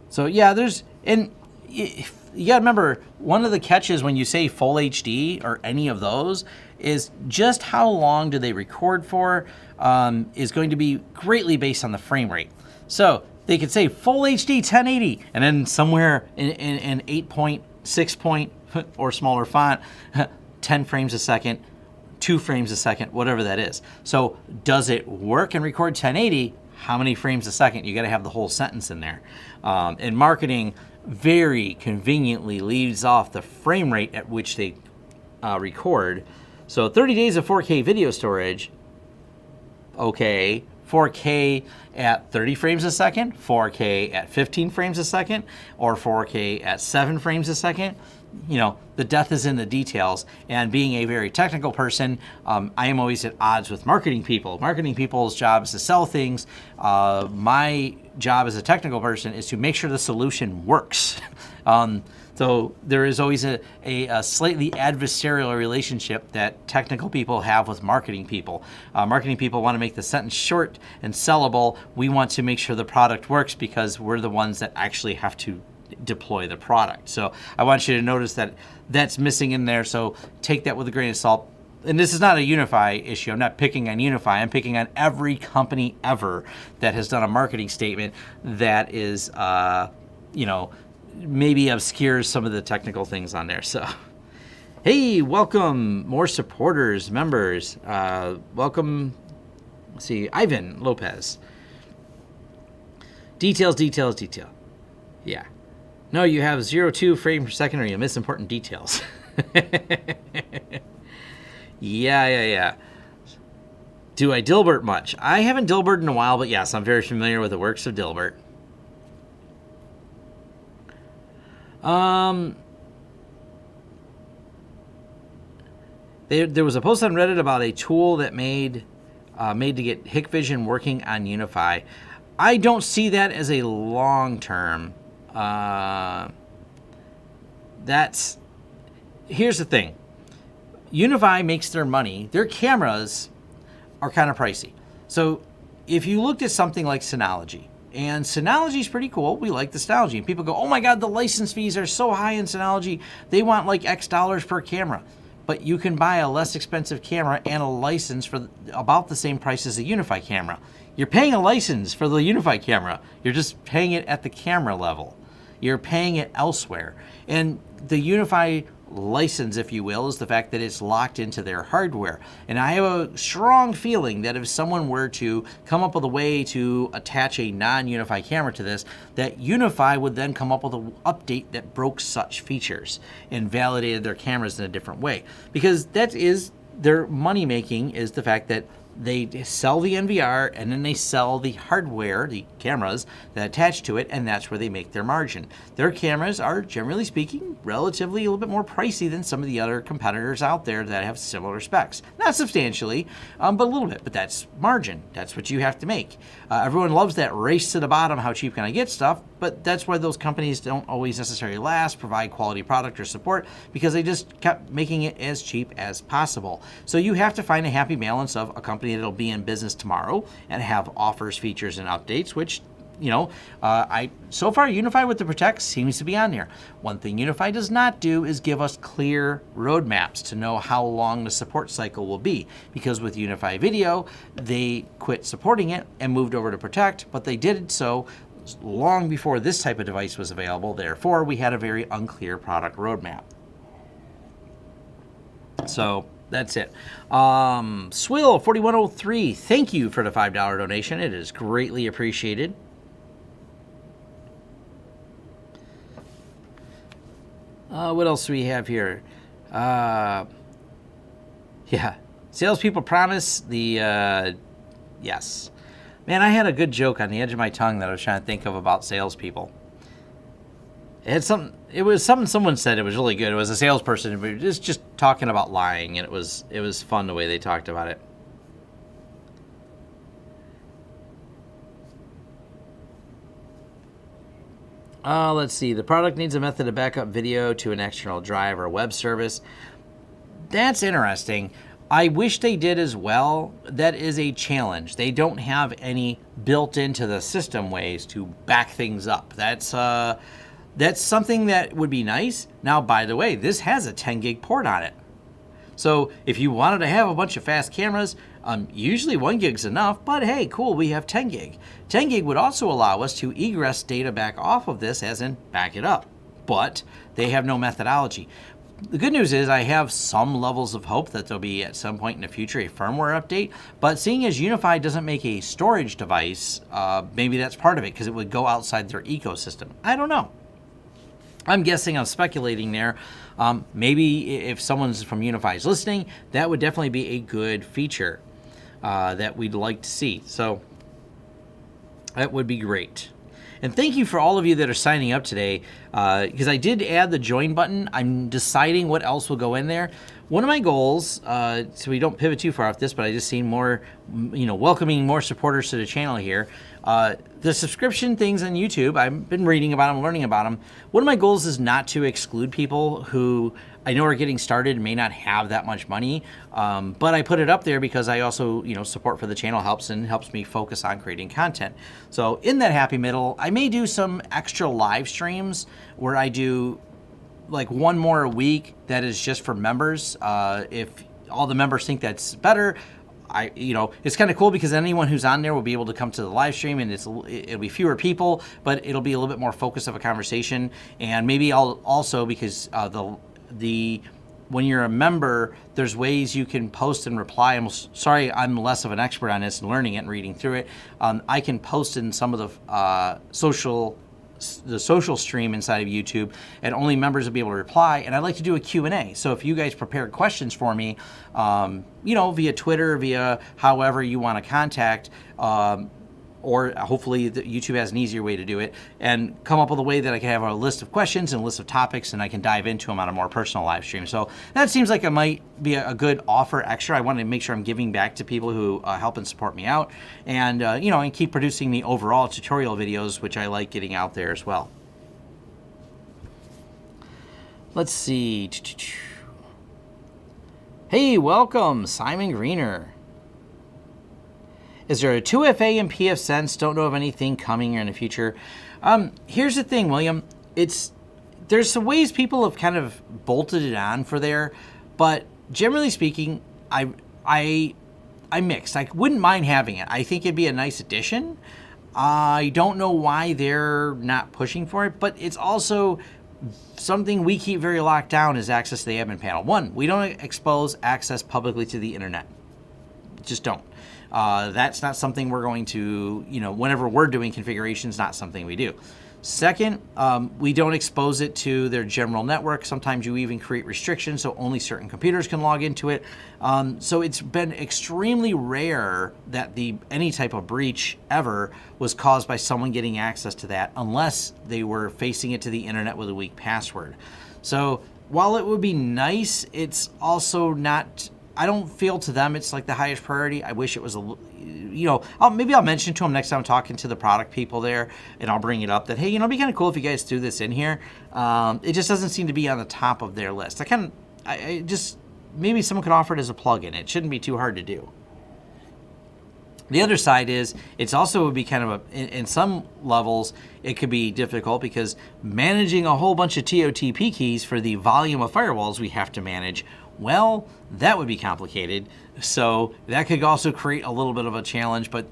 Speaker 1: So yeah, you got to remember, one of the catches when you say full HD or any of those is just how long do they record for is going to be greatly based on the frame rate. So they could say full HD 1080, and then somewhere in 8.6 point or smaller font, 10 frames a second, 2 frames a second, whatever that is. So does it work and record 1080? How many frames a second? You got to have the whole sentence in there. And marketing very conveniently leaves off the frame rate at which they record. So 30 days of 4K video storage, okay. 4K at 30 frames a second, 4K at 15 frames a second, or 4K at 7 frames a second. You know, the death is in the details. And being a very technical person, I am always at odds with marketing people. Marketing people's job is to sell things. My job as a technical person is to make sure the solution works. So there is always a slightly adversarial relationship that technical people have with marketing people. Marketing people want to make the sentence short and sellable. We want to make sure the product works because we're the ones that actually have to deploy the product. So I want you to notice that that's missing in there. So take that with a grain of salt. And this is not a Unifi issue. I'm not picking on Unifi. I'm picking on every company ever that has done a marketing statement that is, maybe obscures some of the technical things on there. So, hey, welcome, more supporters, members. Welcome, let's see, Ivan Lopez. Details. Yeah. No, you have 0.2 frames per second or you miss important details. Yeah. Do I Dilbert much? I haven't Dilbert in a while, but yes, I'm very familiar with the works of Dilbert. There was a post on Reddit about a tool that made to get Hikvision working on Unifi. I don't see that as a long term. Here's the thing. Unifi makes their money. Their cameras are kind of pricey. So if you looked at something like Synology, and Synology is pretty cool. We like the Synology. And people go, oh my God, the license fees are so high in Synology. They want like X dollars per camera. But you can buy a less expensive camera and a license for about the same price as a Unifi camera. You're paying a license for the Unifi camera. You're just paying it at the camera level. You're paying it elsewhere. And the Unifi license, if you will, is the fact that it's locked into their hardware. And I have a strong feeling that if someone were to come up with a way to attach a non-Unifi camera to this, that Unifi would then come up with an update that broke such features and validated their cameras in a different way. Because that is their money making, is the fact that they sell the NVR and then they sell the hardware, the cameras that attach to it, and that's where they make their margin. Their cameras are, generally speaking, relatively a little bit more pricey than some of the other competitors out there that have similar specs. Not substantially, but a little bit. But that's margin. That's what you have to make. Everyone loves that race to the bottom, how cheap can I get stuff, but that's why those companies don't always necessarily last, provide quality product or support, because they just kept making it as cheap as possible. So you have to find a happy balance of a company that'll be in business tomorrow and have offers, features, and updates, which, you know, so far Unifi with the Protect seems to be on there. One thing Unifi does not do is give us clear roadmaps to know how long the support cycle will be, because with Unifi Video, they quit supporting it and moved over to Protect, but they did so long before this type of device was available. Therefore, we had a very unclear product roadmap. So that's it. Swill 4103, thank you for the $5 donation. It is greatly appreciated. What else do we have here? Yeah, salespeople promise the yes. Man, I had a good joke on the edge of my tongue that I was trying to think of about salespeople. It was something someone said. It was really good. It was a salesperson, but just talking about lying, and it was fun the way they talked about it. Let's see. The product needs a method to back up video to an external drive or web service. That's interesting. I wish they did as well. That is a challenge. They don't have any built into the system ways to back things up. That's something that would be nice. Now, by the way, this has a 10 gig port on it. So if you wanted to have a bunch of fast cameras, usually 1 gig's enough, but hey, cool, we have 10 gig. 10 gig would also allow us to egress data back off of this, as in back it up. But they have no methodology. The good news is I have some levels of hope that there'll be at some point in the future a firmware update, but seeing as Unifi doesn't make a storage device, maybe that's part of it, because it would go outside their ecosystem. I don't know. I'm guessing, I'm speculating there. Maybe if someone's from Unifi is listening, that would definitely be a good feature that we'd like to see. So that would be great. And thank you for all of you that are signing up today, because I did add the join button. I'm deciding what else will go in there. One of my goals, so we don't pivot too far off this, but I just seen more, welcoming more supporters to the channel here. The subscription things on YouTube, I've been reading about them, learning about them. One of my goals is not to exclude people who I know are getting started and may not have that much money, but I put it up there because I also, support for the channel helps me focus on creating content. So in that happy middle, I may do some extra live streams where I do like one more a week that is just for members. If all the members think that's better, it's kind of cool because anyone who's on there will be able to come to the live stream, and it'll be fewer people, but it'll be a little bit more focused of a conversation. And maybe I'll also, because when you're a member, there's ways you can post and reply. I'm sorry, I'm less of an expert on this and learning it and reading through it. I can post in some of the social stream inside of YouTube, and only members will be able to reply. And I'd like to do a Q&A. So if you guys prepare questions for me, via Twitter, via however you want to contact, or hopefully YouTube has an easier way to do it, and come up with a way that I can have a list of questions and a list of topics, and I can dive into them on a more personal live stream. So that seems like it might be a good offer extra. I want to make sure I'm giving back to people who help and support me out, and and keep producing the overall tutorial videos, which I like getting out there as well. Let's see. Hey, welcome, Simon Greener. Is there a 2FA and PFSense? Don't know of anything coming in the future. Here's the thing, William. There's some ways people have kind of bolted it on for there, but generally speaking, I'm mixed. I wouldn't mind having it. I think it'd be a nice addition. I don't know why they're not pushing for it, but it's also something we keep very locked down is access to the admin panel. One, we don't expose access publicly to the internet. Just don't. That's not something we're going to, whenever we're doing configurations, not something we do. Second, we don't expose it to their general network. Sometimes you even create restrictions so only certain computers can log into it. So it's been extremely rare that any type of breach ever was caused by someone getting access to that, unless they were facing it to the internet with a weak password. So while it would be nice, it's also not, I don't feel to them it's like the highest priority. I wish it was maybe I'll mention to them next time I'm talking to the product people there, and I'll bring it up that, hey, it'd be kind of cool if you guys threw this in here. It just doesn't seem to be on the top of their list. Maybe someone could offer it as a plugin. It shouldn't be too hard to do. The other side is it's also would be kind of in some levels, it could be difficult because managing a whole bunch of TOTP keys for the volume of firewalls we have to manage, well, that would be complicated. So that could also create a little bit of a challenge, but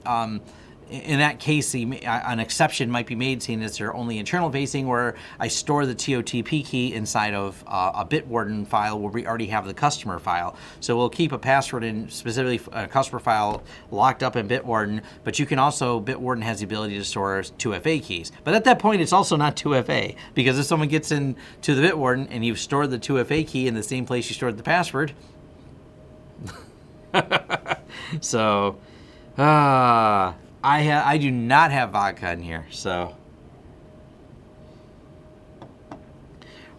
Speaker 1: in that case, an exception might be made, seeing as they're only internal facing, where I store the TOTP key inside of a Bitwarden file where we already have the customer file. So we'll keep a password in specifically a customer file locked up in Bitwarden, but you can also, Bitwarden has the ability to store 2FA keys. But at that point, it's also not 2FA, because if someone gets into the Bitwarden and you've stored the 2FA key in the same place you stored the password, so, I do not have vodka in here, so.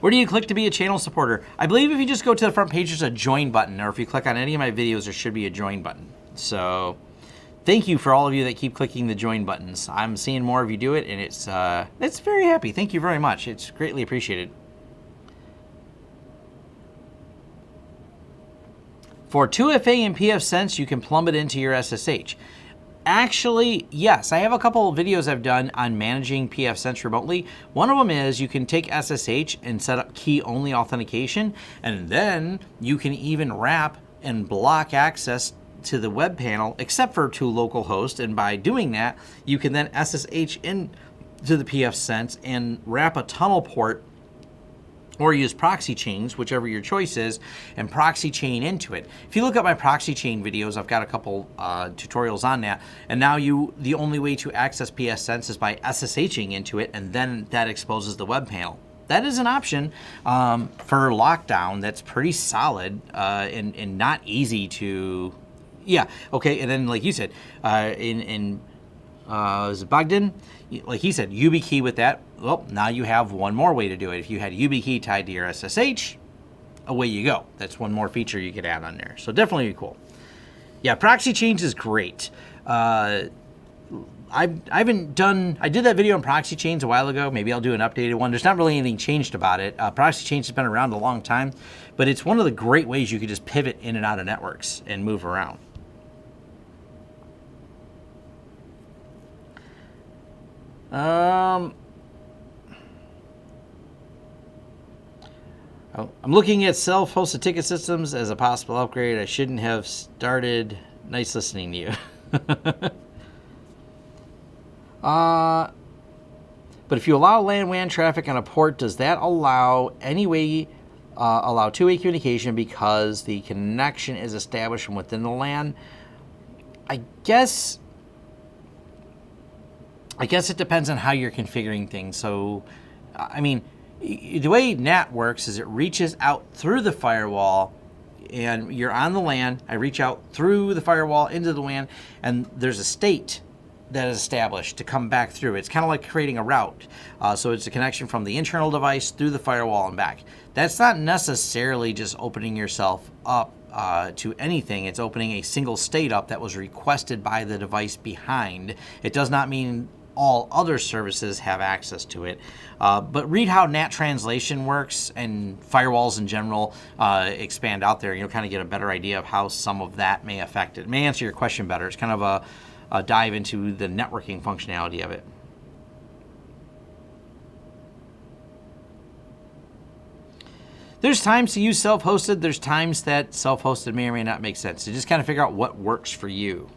Speaker 1: Where do you click to be a channel supporter? I believe if you just go to the front page, there's a join button, or if you click on any of my videos, there should be a join button. So thank you for all of you that keep clicking the join buttons. I'm seeing more of you do it, and it's very happy. Thank you very much. It's greatly appreciated. For 2FA and pfSense, you can plumb it into your SSH. Actually, yes, I have a couple of videos I've done on managing pfSense remotely. One of them is you can take SSH and set up key-only authentication, and then you can even wrap and block access to the web panel except for to localhost, and by doing that, you can then SSH into the pfSense and wrap a tunnel port or use proxy chains, whichever your choice is, and proxy chain into it. If you look at my proxy chain videos, I've got a couple tutorials on that, and now the only way to access pfSense is by SSHing into it, and then that exposes the web panel. That is an option for lockdown that's pretty solid and not easy to, yeah, okay, and then like you said, is it Bogdan? Like he said, YubiKey with that. Well, now you have one more way to do it. If you had YubiKey tied to your SSH, away you go. That's one more feature you could add on there. So definitely cool. Yeah, proxy chains is great. I did that video on proxy chains a while ago. Maybe I'll do an updated one. There's not really anything changed about it. Proxy chains has been around a long time, but it's one of the great ways you could just pivot in and out of networks and move around. I'm looking at self-hosted ticket systems as a possible upgrade. I shouldn't have started. Nice listening to you. But if you allow LAN-WAN traffic on a port, does that allow allow two-way communication because the connection is established from within the LAN? I guess it depends on how you're configuring things. So, I mean, the way NAT works is it reaches out through the firewall, and you're on the LAN. I reach out through the firewall into the WAN, and there's a state that is established to come back through. It's kind of like creating a route. So it's a connection from the internal device through the firewall and back. That's not necessarily just opening yourself up to anything. It's opening a single state up that was requested by the device behind. It does not mean all other services have access to it. But read how NAT translation works and firewalls in general expand out there. You'll kind of get a better idea of how some of that may affect it. It may answer your question better. It's kind of a dive into the networking functionality of it. There's times to use self-hosted. There's times that self-hosted may or may not make sense. So just kind of figure out what works for you.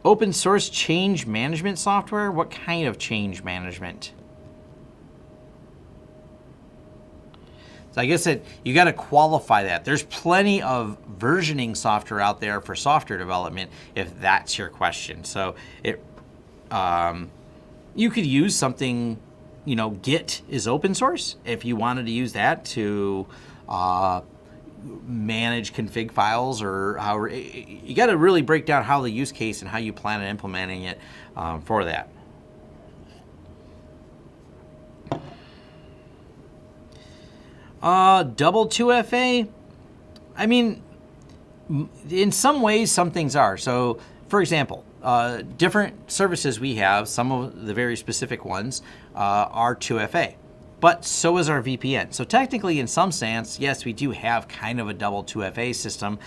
Speaker 1: Open source change management software? What kind of change management? So I guess that you got to qualify that. There's plenty of versioning software out there for software development, if that's your question. So you could use something, Git is open source. If you wanted to use that to manage config files, or however, you got to really break down how the use case and how you plan on implementing it for that. Double 2FA, I mean, in some ways, some things are. So, for example, different services we have, some of the very specific ones are 2FA, but so is our VPN. So technically, in some sense, yes, we do have kind of a double 2FA system.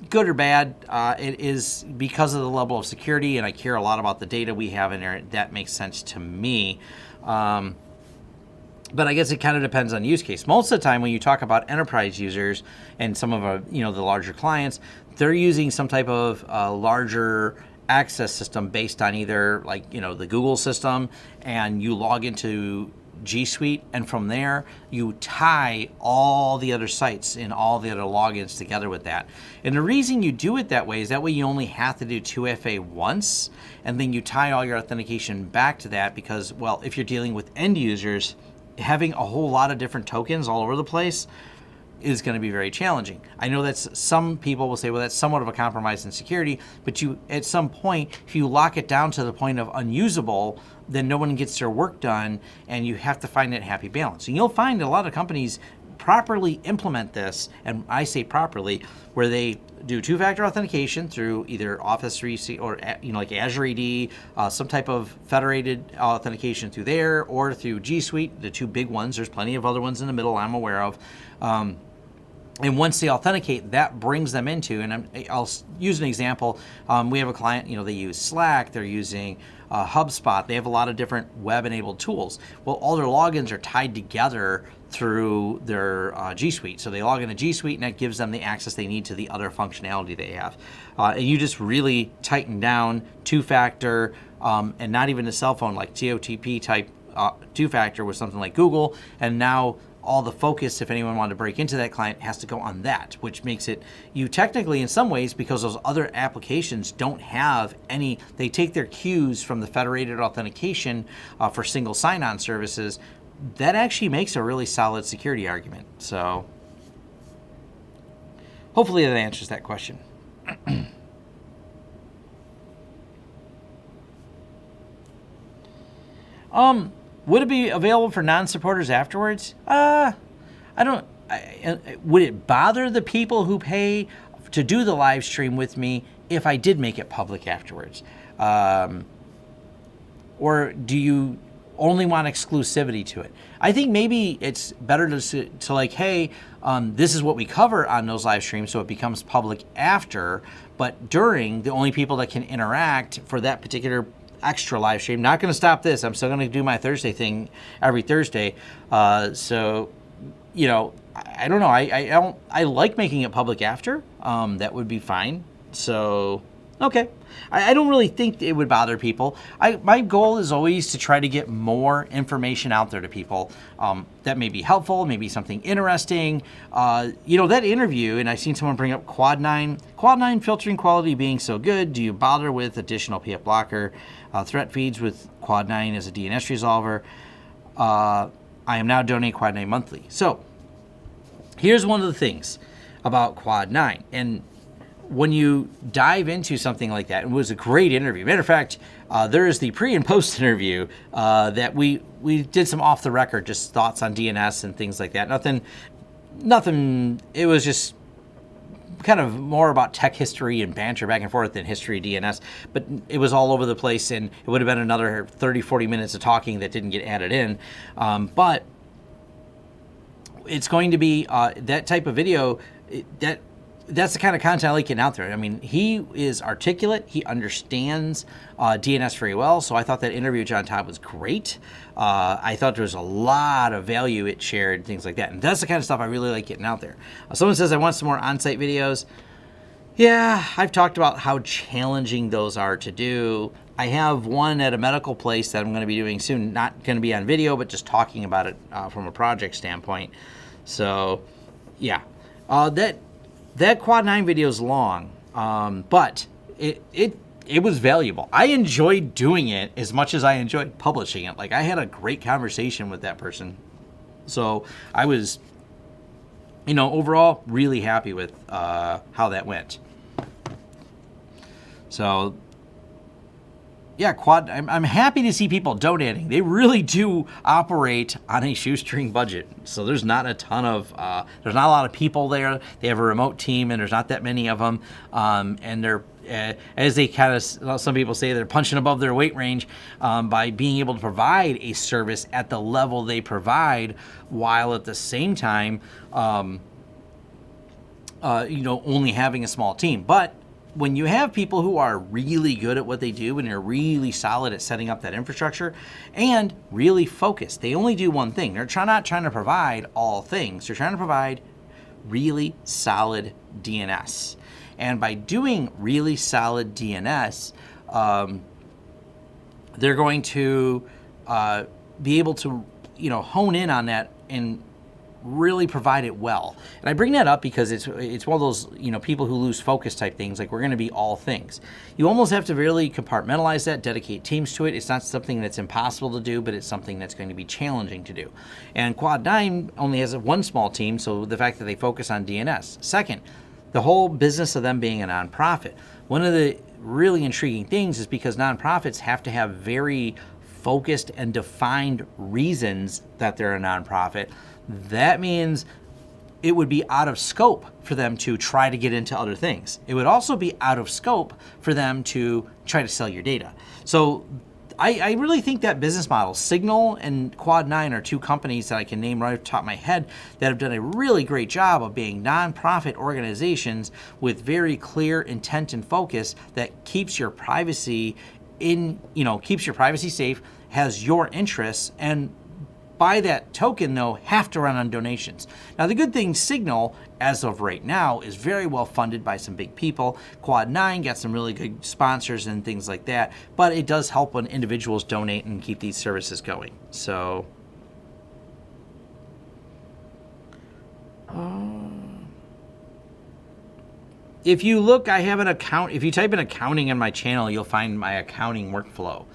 Speaker 1: Good or bad, it is because of the level of security, and I care a lot about the data we have in there. That makes sense to me. But I guess it kind of depends on use case. Most of the time when you talk about enterprise users and some of our, the larger clients, they're using some type of larger access system based on either the Google system, and you log into G Suite, and from there you tie all the other sites and all the other logins together with that. And the reason you do it that way is that way you only have to do 2FA once, and then you tie all your authentication back to that, because, well, if you're dealing with end users, having a whole lot of different tokens all over the place is going to be very challenging. I know that some people will say, well, that's somewhat of a compromise in security, but at some point, if you lock it down to the point of unusable, then no one gets their work done, and you have to find that happy balance. And you'll find a lot of companies properly implement this, and I say properly, where they do two-factor authentication through either Office 365 or like Azure AD, some type of federated authentication through there, or through G Suite, the two big ones. There's plenty of other ones in the middle I'm aware of. And once they authenticate, that brings them into, and I'll use an example. We have a client, they use Slack, they're using HubSpot. They have a lot of different web-enabled tools. Well, all their logins are tied together through their G Suite. So they log into G Suite, and that gives them the access they need to the other functionality they have. And you just really tighten down two-factor, and not even a cell phone, like TOTP type two-factor with something like Google, and now all the focus, if anyone wanted to break into that client, has to go on that, which makes it, you technically, in some ways, because those other applications don't have any, they take their cues from the federated authentication for single sign-on services, that actually makes a really solid security argument. So hopefully that answers that question. Would it be available for non-supporters afterwards? Would it bother the people who pay to do the live stream with me if I did make it public afterwards? Or do you only want exclusivity to it? I think maybe it's better to like, hey, this is what we cover on those live streams, so it becomes public after, but during, the only people that can interact for that particular extra live stream. Not going to stop this. I'm still going to do my Thursday thing every Thursday. So, I don't know. I like making it public after. That would be fine. So, okay. I don't really think it would bother people. My goal is always to try to get more information out there to people that may be helpful, maybe something interesting. That interview, and I've seen someone bring up Quad 9 filtering quality being so good. Do you bother with additional PF blocker threat feeds with Quad 9 as a DNS resolver? I am now donating Quad 9 monthly. So here's one of the things about Quad 9. And when you dive into something like that, it was a great interview. Matter of fact, there is the pre and post interview that we did some off the record, just thoughts on DNS and things like that. Nothing. It was just kind of more about tech history and banter back and forth than history of DNS. But it was all over the place, and it would have been another 30, 40 minutes of talking that didn't get added in. But it's going to be that type of video that's the kind of content I like getting out there. I mean, he is articulate. He understands DNS very well. So I thought that interview with John Todd was great. I thought there was a lot of value it shared, things like that. And that's the kind of stuff I really like getting out there. Someone says, I want some more on-site videos. Yeah, I've talked about how challenging those are to do. I have one at a medical place that I'm going to be doing soon. Not going to be on video, but just talking about it from a project standpoint. So, yeah, that Quad 9 video is long, but it was valuable. I enjoyed doing it as much as I enjoyed publishing it. Like, I had a great conversation with that person. So I was, overall really happy with how that went. So, yeah, Quad, I'm happy to see people donating. They really do operate on a shoestring budget. So there's not a ton of, there's not a lot of people there. They have a remote team, and there's not that many of them. And they're, as they kind of, some people say, they're punching above their weight range by being able to provide a service at the level they provide, while at the same time, only having a small team. But when you have people who are really good at what they do and are really solid at setting up that infrastructure and really focused, they only do one thing. They're not trying to provide all things. They're trying to provide really solid DNS. And by doing really solid DNS, they're going to be able to, hone in on that and really provide it well. And I bring that up because it's one of those, people who lose focus type things, like we're going to be all things. You almost have to really compartmentalize that, dedicate teams to it. It's not something that's impossible to do, but it's something that's going to be challenging to do. And Quad 9 only has one small team, so the fact that they focus on DNS. Second, the whole business of them being a nonprofit. One of the really intriguing things is because nonprofits have to have very focused and defined reasons that they're a nonprofit. That means it would be out of scope for them to try to get into other things. It would also be out of scope for them to try to sell your data. So I really think that business model, Signal and Quad 9 are two companies that I can name right off the top of my head that have done a really great job of being nonprofit organizations with very clear intent and focus that keeps your privacy keeps your privacy safe, has your interests, and by that token, though, have to run on donations. Now, the good thing, Signal, as of right now, is very well funded by some big people. Quad 9 got some really good sponsors and things like that, but it does help when individuals donate and keep these services going. So, if you look, I have an account. If you type in accounting in my channel, you'll find my accounting workflow.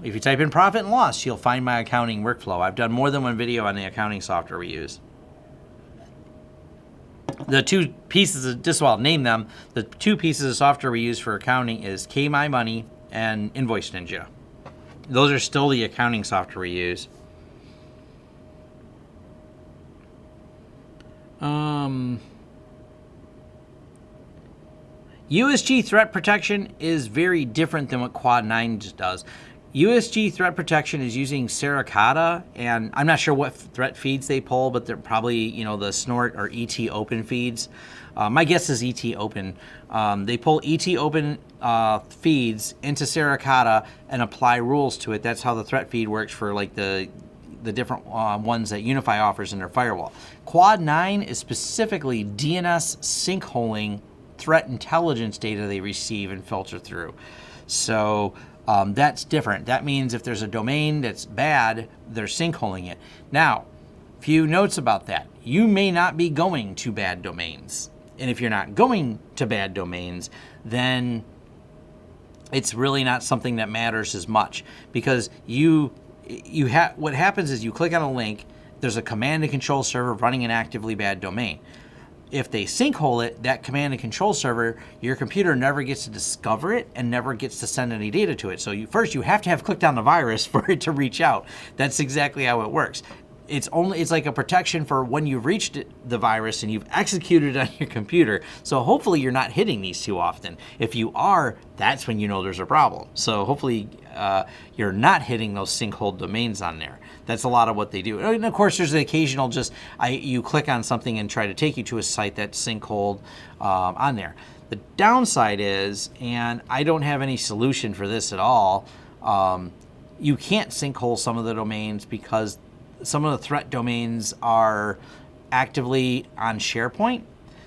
Speaker 1: If you type in profit and loss, you'll find my accounting workflow. I've done more than one video on the accounting software we use. The two pieces, I'll name them, the two pieces of software we use for accounting is KMyMoney and Invoice Ninja. Those are still the accounting software we use. USG threat protection is very different than what Quad 9 does. USG threat protection is using Suricata, and I'm not sure what threat feeds they pull, but they're probably, the Snort or ET Open feeds. My guess is ET Open. They pull ET Open feeds into Suricata and apply rules to it. That's how the threat feed works for like the different ones that Unifi offers in their firewall. Quad 9 is specifically DNS sinkholing threat intelligence data they receive and filter through. So that's different. That means if there's a domain that's bad, they're sinkholing it. Now, few notes about that. You may not be going to bad domains. And if you're not going to bad domains, then it's really not something that matters as much, because what happens is you click on a link, there's a command and control server running an actively bad domain. If they sinkhole it, that command and control server, your computer never gets to discover it and never gets to send any data to it. So first you have to have clicked on the virus for it to reach out. That's exactly how it works. It's like a protection for when you've reached the virus and you've executed it on your computer. So hopefully you're not hitting these too often. If you are, that's when you know there's a problem. So hopefully you're not hitting those sinkhole domains on there. That's a lot of what they do. And of course, there's the occasional you click on something and try to take you to a site that's sinkholed on there. The downside is, and I don't have any solution for this at all, you can't sinkhole some of the domains because some of the threat domains are actively on SharePoint.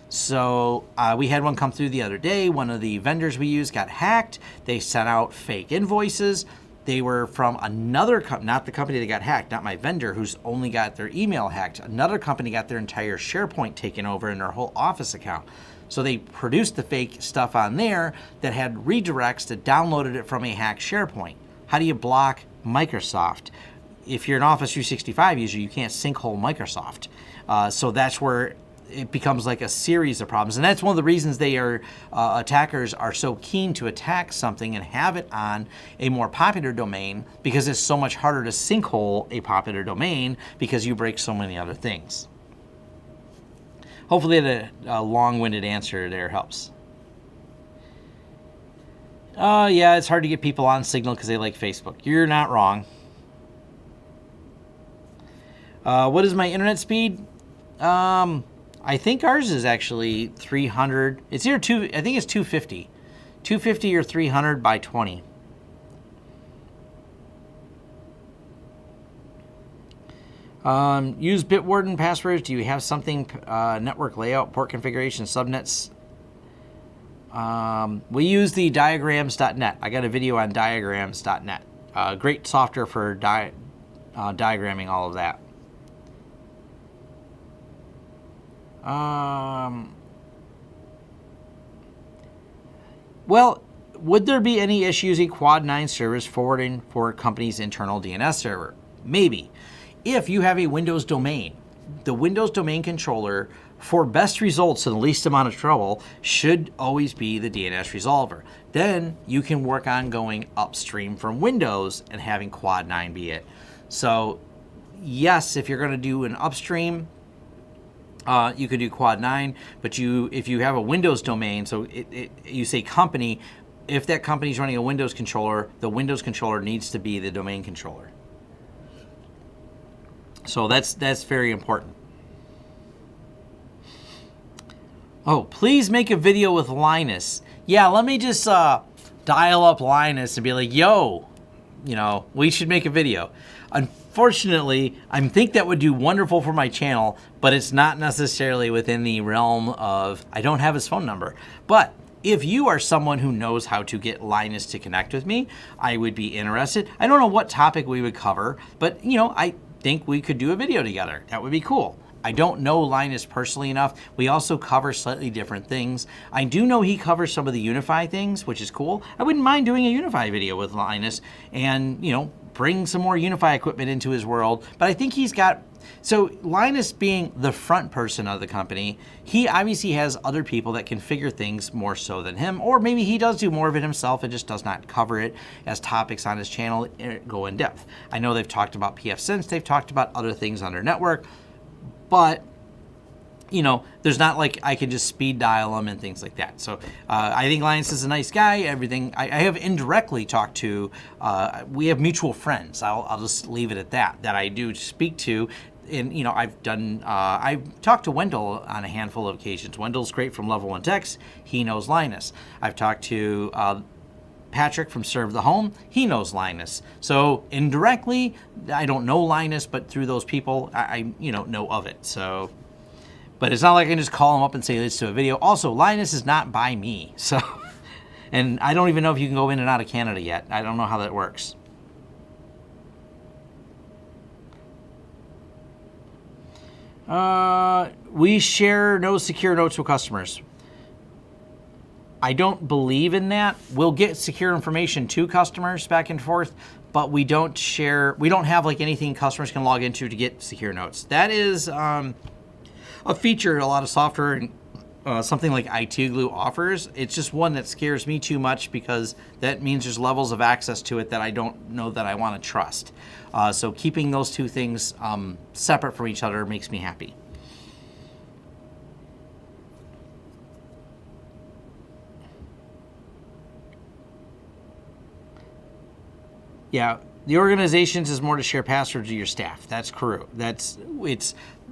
Speaker 1: So we had one come through the other day. One of the vendors we use got hacked. They sent out fake invoices. they were from another company, not the company that got hacked, not my vendor who's only got their email hacked. Another company got their entire SharePoint taken over and their whole Office account. So they produced the fake stuff on there that had redirects that downloaded it from a hacked SharePoint. How do you block Microsoft? If you're an Office 365 user, you can't sinkhole Microsoft. So that's where it becomes like a series of problems. And that's one of the reasons they are attackers are so keen to attack something and have it on a more popular domain, because it's so much harder to sinkhole a popular domain because you break so many other things. Hopefully a long-winded answer there helps. Yeah, it's hard to get people on Signal because they like Facebook. You're not wrong. What is my internet speed? I think ours is actually 300. It's either I think it's 250. 250 or 300 by 20. Use Bitwarden passwords. Do you have something, network layout, port configuration, subnets? We use the diagrams.net. I got a video on diagrams.net. Great software for diagramming all of that. Well, would there be any issues using Quad 9 service forwarding for a company's internal DNS server? Maybe. If you have a Windows domain, the Windows domain controller for best results and the least amount of trouble should always be the DNS resolver. Then you can work on going upstream from Windows and having Quad 9 be it. So yes, if you're going to do an upstream, you could do Quad 9, but if you have a Windows domain, so you say company, if that company is running a Windows controller, the Windows controller needs to be the domain controller. So that's very important. Oh, please make a video with Linus. Yeah, let me just dial up Linus and be like, yo, we should make a video. Unfortunately, I think that would do wonderful for my channel, but it's not necessarily within the realm of, I don't have his phone number. But if you are someone who knows how to get Linus to connect with me, I would be interested. I don't know what topic we would cover, but I think we could do a video together. That would be cool. I don't know Linus personally enough. We also cover slightly different things. I do know he covers some of the Unifi things, which is cool. I wouldn't mind doing a Unifi video with Linus and, bring some more Unifi equipment into his world. But I think he's got, so Linus being the front person of the company, he obviously has other people that configure things more so than him, or maybe he does do more of it himself and just does not cover it as topics on his channel go in depth. I know they've talked about pfSense, they've talked about other things on their network, but there's not like I can just speed dial them and things like that. So I think Linus is a nice guy. Everything I have indirectly talked to, we have mutual friends. I'll just leave it at that I do speak to. And I've talked to Wendell on a handful of occasions. Wendell's great from Level 1 Techs. He knows Linus. I've talked to Patrick from Serve the Home. He knows Linus. So indirectly, I don't know Linus, but through those people, I know of it. So. But it's not like I can just call him up and say, let's do a video. Also, Linus is not by me. So, and I don't even know if you can go in and out of Canada yet. I don't know how that works. We share no secure notes with customers. I don't believe in that. We'll get secure information to customers back and forth, but we don't have like anything customers can log into to get secure notes. That is a feature a lot of software and something like IT Glue offers. It's just one that scares me too much because that means there's levels of access to it that I don't know that I want to trust. So keeping those two things separate from each other makes me happy. Yeah, the organizations is more to share passwords to your staff. That's correct.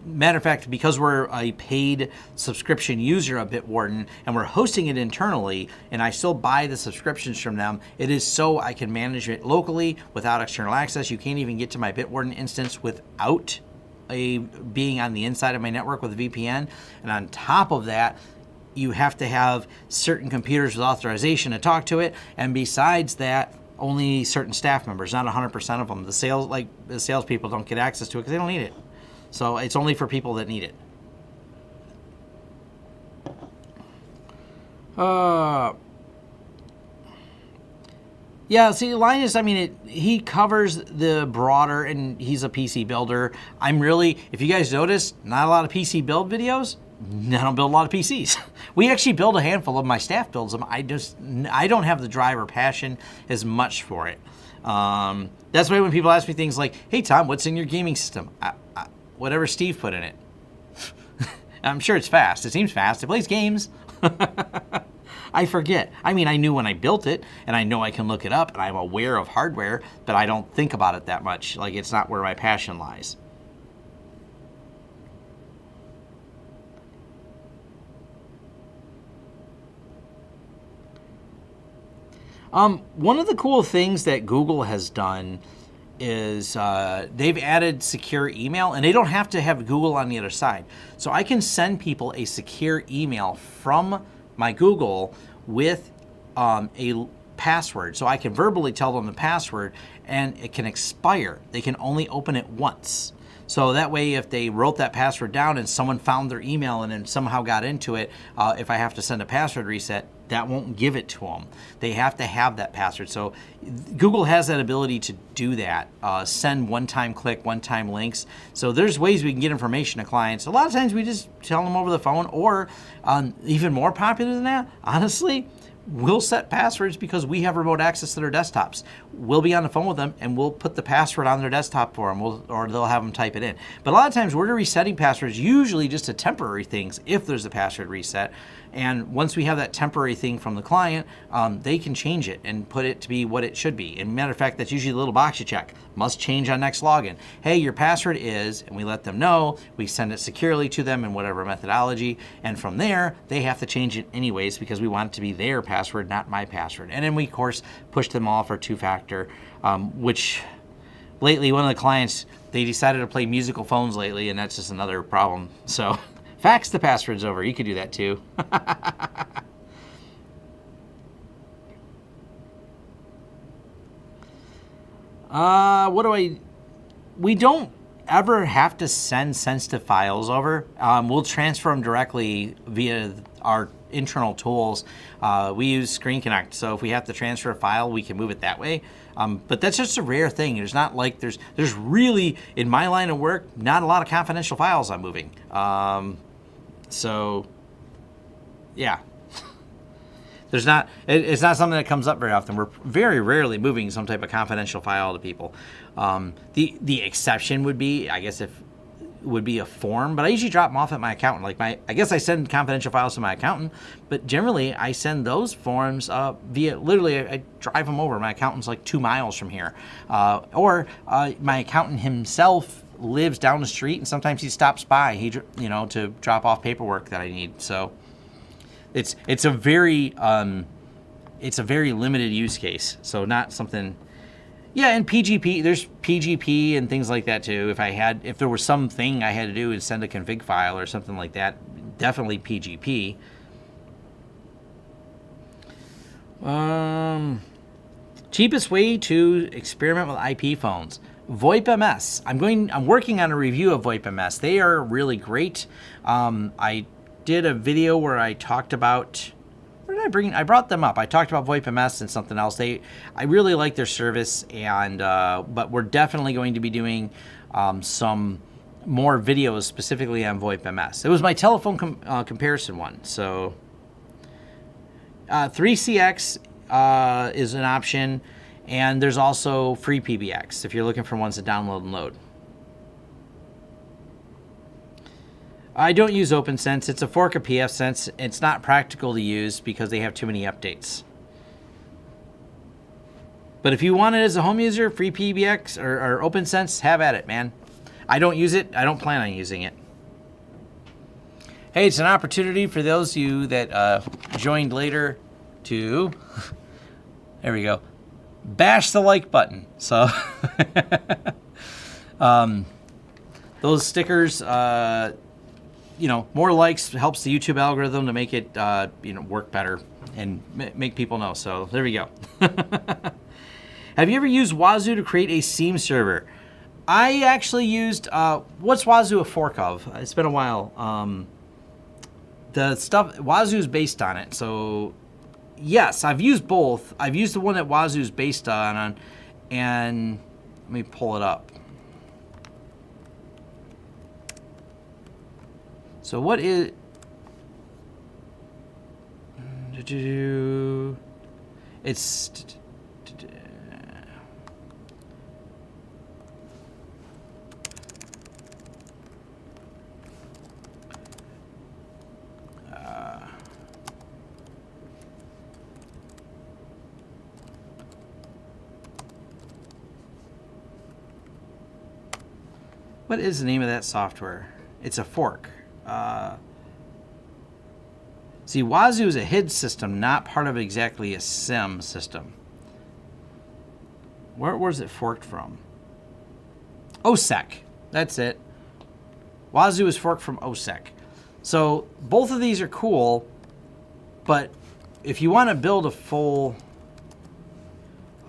Speaker 1: Matter of fact, because we're a paid subscription user of Bitwarden and we're hosting it internally, and I still buy the subscriptions from them, it is so I can manage it locally without external access. You can't even get to my Bitwarden instance without being on the inside of my network with a VPN. And on top of that, you have to have certain computers with authorization to talk to it. And besides that, only certain staff members, not 100% of them. The salespeople don't get access to it because they don't need it. So it's only for people that need it. Yeah, see, Linus, I mean, he covers the broader, and he's a PC builder. If you guys notice, not a lot of PC build videos. I don't build a lot of PCs. We actually build a handful of my staff builds them. I don't have the drive or passion as much for it. That's why when people ask me things like, hey, Tom, what's in your gaming system? Whatever Steve put in it. I'm sure it's fast. It seems fast. It plays games. I forget. I mean, I knew when I built it, and I know I can look it up, and I'm aware of hardware, but I don't think about it that much. Like, it's not where my passion lies. One of the cool things that Google has done is they've added secure email, and they don't have to have Google on the other side. So I can send people a secure email from my Google with a password. So I can verbally tell them the password, and it can expire. They can only open it once. So that way, if they wrote that password down and someone found their email and then somehow got into it, if I have to send a password reset, that won't give it to them. They have to have that password. So Google has that ability to do that, send one-time click, one-time links. So there's ways we can get information to clients. A lot of times we just tell them over the phone, or even more popular than that, honestly, we'll set passwords because we have remote access to their desktops. We'll be on the phone with them, and we'll put the password on their desktop for them, or they'll have them type it in. But a lot of times we're resetting passwords, usually just to temporary things if there's a password reset. And once we have that temporary thing from the client, they can change it and put it to be what it should be. And matter of fact, that's usually the little box you check. Must change on next login. Hey, your password is, and we let them know. We send it securely to them in whatever methodology. And from there, they have to change it anyways because we want it to be their password, not my password. And then we, of course, push them all for two-factor, which lately one of the clients, they decided to play musical phones lately, and that's just another problem. So fax the passwords over. You could do that too. We don't ever have to send sensitive files over. We'll transfer them directly via our internal tools. We use Screen Connect, so if we have to transfer a file, we can move it that way. But that's just a rare thing. There's not like there's really, in my line of work, not a lot of confidential files I'm moving. So, yeah. It's not something that comes up very often. We're very rarely moving some type of confidential file to people. The exception would be, I guess, would be a form, but I usually drop them off at my accountant. I guess I send confidential files to my accountant, but generally I send those forms literally I drive them over. My accountant's like 2 miles from here. Or my accountant himself lives down the street, and sometimes he stops by, to drop off paperwork that I need. So it's a very limited use case. So not something. Yeah, and PGP, there's PGP and things like that too. If there was something I had to do and send a config file or something like that, definitely PGP. Cheapest way to experiment with IP phones. VoIP MS. I'm working on a review of VoIP MS. They are really great. I did a video where I talked about. I brought them up. I talked about VoIP MS and something else. I really like their service, and but we're definitely going to be doing some more videos specifically on VoIP MS. It was my telephone comparison one. So 3CX is an option, and there's also free PBX if you're looking for ones to download and load. I don't use OpenSense. It's a fork of pfSense. It's not practical to use because they have too many updates. But if you want it as a home user, free PBX or OpenSense, have at it, man. I don't use it. I don't plan on using it. Hey, it's an opportunity for those of you that joined later to, there we go, bash the like button. So those stickers, more likes helps the YouTube algorithm to make it, work better and make people know. So there we go. Have you ever used Wazoo to create a SIEM server? I actually used, what's Wazoo a fork of? It's been a while. The stuff, Wazoo's based on it. So yes, I've used both. I've used the one that Wazoo's based on, and let me pull it up. So what is, it's, what is the name of that software? It's a fork. See, Wazoo is a HID system, not part of exactly a SIM system. Where was it forked from? OSEC. That's it. Wazoo is forked from OSEC. So both of these are cool, but if you want to build a full...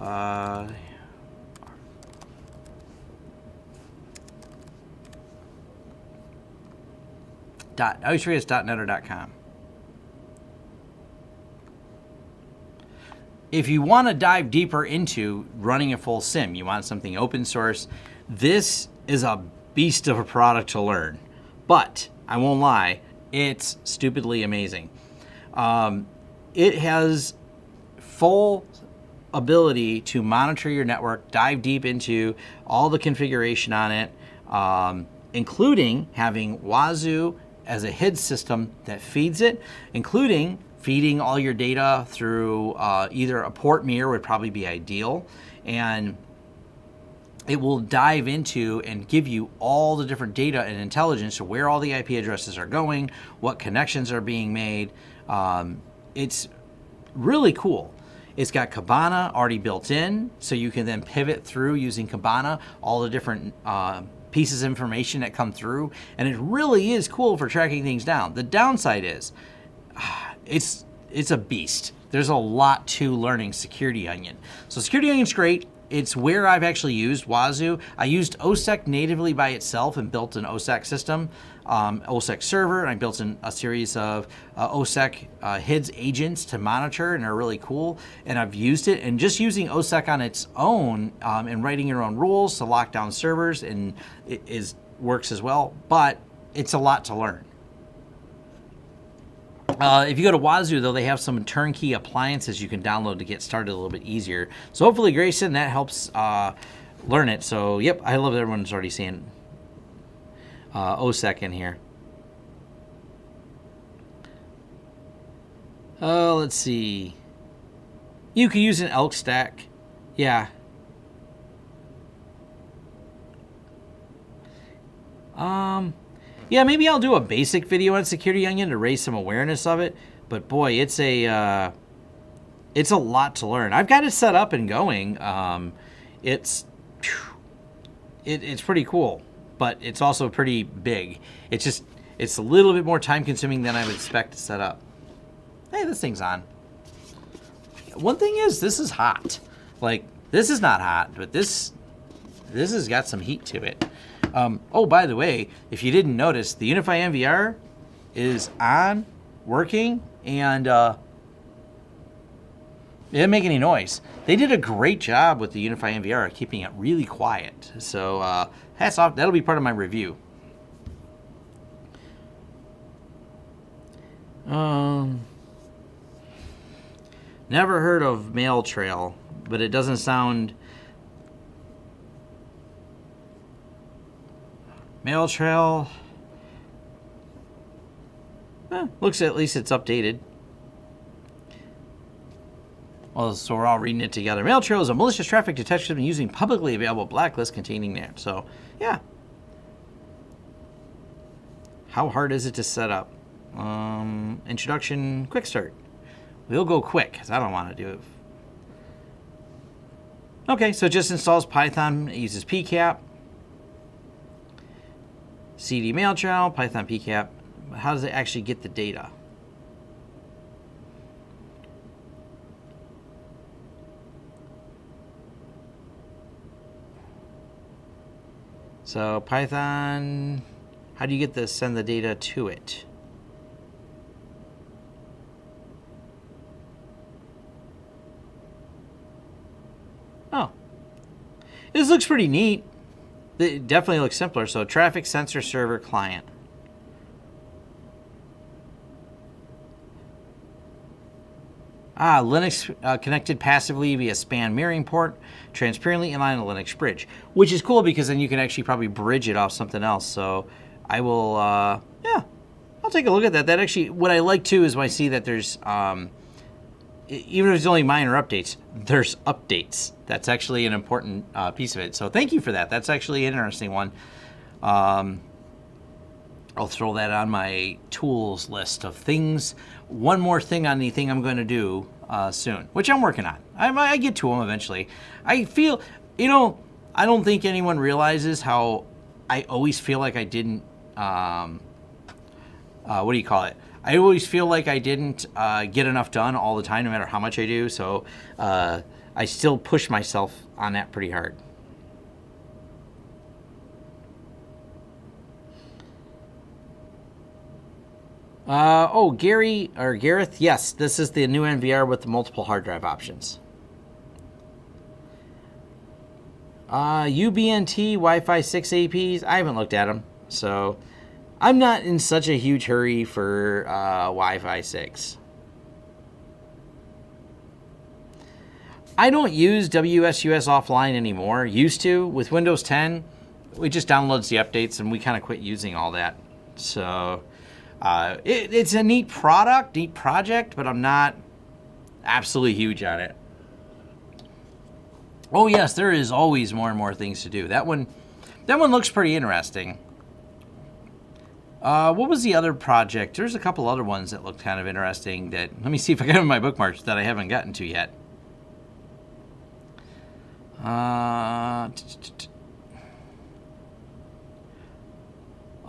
Speaker 1: I always forget it's .net or .com. If you want to dive deeper into running a full SIM, you want something open source, this is a beast of a product to learn. But I won't lie, it's stupidly amazing. It has full ability to monitor your network, dive deep into all the configuration on it, including having Wazoo as a HID system that feeds it, including feeding all your data through either a port mirror would probably be ideal, and it will dive into and give you all the different data and intelligence to where all the IP addresses are going, what connections are being made. It's really cool. It's got Kibana already built in, so you can then pivot through using Kibana, all the different pieces of information that come through, and it really is cool for tracking things down. The downside is, it's a beast. There's a lot to learning Security Onion. So Security Onion's great. It's where I've actually used Wazoo. I used OSEC natively by itself and built an OSEC system, OSEC server, and I built in a series of OSEC HIDS agents to monitor, and they're really cool. And I've used it, and just using OSEC on its own and writing your own rules to lock down servers, and it works as well, but it's a lot to learn. If you go to Wazoo, though, they have some turnkey appliances you can download to get started a little bit easier. So hopefully, Grayson, that helps learn it. So, yep, I love that everyone's already saying OSEC in here. Let's see. You can use an elk stack. Yeah. Yeah, maybe I'll do a basic video on Security Onion to raise some awareness of it. But boy, it's a lot to learn. I've got it set up and going. It's pretty cool, but it's also pretty big. It's a little bit more time consuming than I would expect to set up. Hey, this thing's on. One thing is, this is hot. Like, this is not hot, but this has got some heat to it. Oh, by the way, if you didn't notice, the Unifi NVR is on, working, and it didn't make any noise. They did a great job with the Unifi NVR keeping it really quiet. So hats off. That'll be part of my review. Never heard of Mail Trail, but it doesn't sound... Mail Trail. Looks at least it's updated. Well, so we're all reading it together. Mail Trail is a malicious traffic detection system using publicly available blacklist containing that. So, yeah. How hard is it to set up? Introduction, quick start. We'll go quick because I don't want to do it. Okay, so it just installs Python. It uses PCAP. CD Mail Trail, Python PCAP. How does it actually get the data? So Python, how do you get this? Send the data to it. Oh, this looks pretty neat. It definitely looks simpler. So traffic sensor server client. Linux connected passively via span mirroring port, transparently inline a Linux bridge, which is cool because then you can actually probably bridge it off something else. So I will, yeah, I'll take a look at that. That actually, what I like too is when I see that there's, even if it's only minor updates, there's updates. That's actually an important piece of it. So thank you for that. That's actually an interesting one. I'll throw that on my tools list of things. One more thing on the thing I'm going to do soon, which I'm working on. I get to them eventually. I feel, I don't think anyone realizes how I always feel like I didn't, what do you call it? I always feel like I didn't get enough done all the time, no matter how much I do. So I still push myself on that pretty hard. Gary or Gareth, yes, this is the new NVR with the multiple hard drive options. UBNT Wi-Fi 6 APs, I haven't looked at them, so I'm not in such a huge hurry for Wi-Fi 6. I don't use WSUS offline anymore. Used to. With Windows 10, it just downloads the updates, and we kind of quit using all that. So it's a neat product, neat project, but I'm not absolutely huge on it. Oh yes, there is always more and more things to do. That one looks pretty interesting. What was the other project? There's a couple other ones that looked kind of interesting. Let me see if I got them in my bookmarks that I haven't gotten to yet.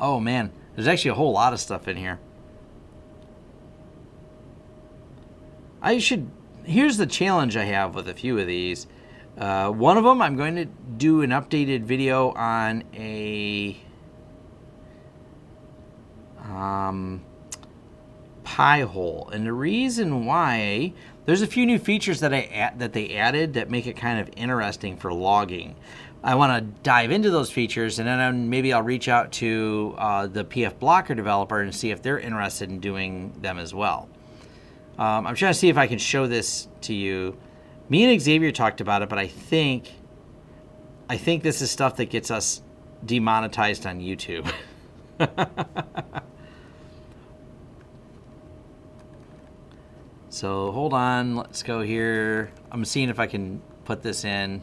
Speaker 1: Oh man, there's actually a whole lot of stuff in here. Here's the challenge I have with a few of these. One of them, I'm going to do an updated video on a pie hole, and the reason why, there's a few new features that they added that make it kind of interesting for logging. I want to dive into those features, and then maybe I'll reach out to the PF Blocker developer and see if they're interested in doing them as well. I'm trying to see if I can show this to you. Me and Xavier talked about it, but I think this is stuff that gets us demonetized on YouTube. So hold on, let's go here. I'm seeing if I can put this in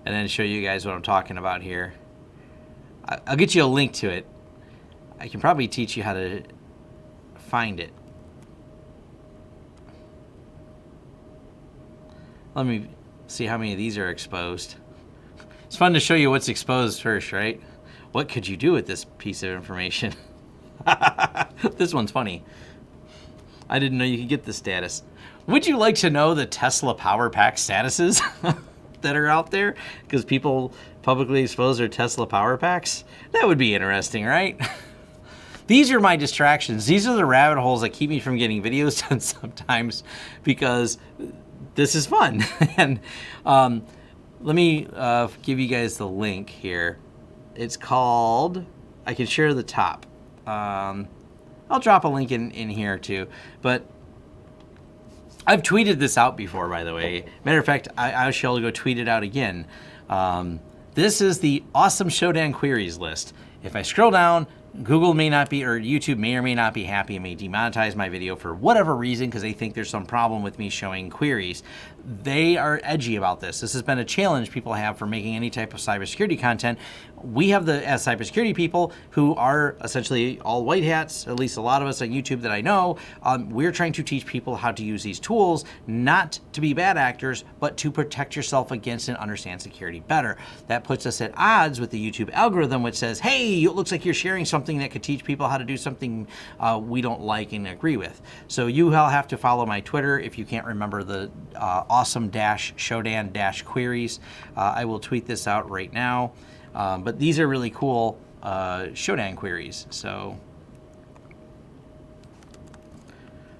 Speaker 1: and then show you guys what I'm talking about here. I'll get you a link to it. I can probably teach you how to find it. Let me see how many of these are exposed. It's fun to show you what's exposed first, right? What could you do with this piece of information? This one's funny. I didn't know you could get the status. Would you like to know the Tesla Power Pack statuses that are out there? Because people publicly expose their Tesla Power Packs? That would be interesting, right? These are my distractions. These are the rabbit holes that keep me from getting videos done sometimes, because this is fun. And let me give you guys the link here. It's called, I can share the top. I'll drop a link in here too. But I've tweeted this out before, by the way. Matter of fact, I shall go tweet it out again. This is the awesome Shodan queries list. If I scroll down, Google may not be, or YouTube may or may not be happy and may demonetize my video for whatever reason because they think there's some problem with me showing queries. They are edgy about this. This has been a challenge people have for making any type of cybersecurity content. We have as cybersecurity people who are essentially all white hats, at least a lot of us on YouTube that I know, we're trying to teach people how to use these tools, not to be bad actors, but to protect yourself against and understand security better. That puts us at odds with the YouTube algorithm, which says, hey, it looks like you're sharing something that could teach people how to do something we don't like and agree with. So you will have to follow my Twitter if you can't remember the awesome Shodan queries. I will tweet this out right now. But these are really cool Shodan queries. So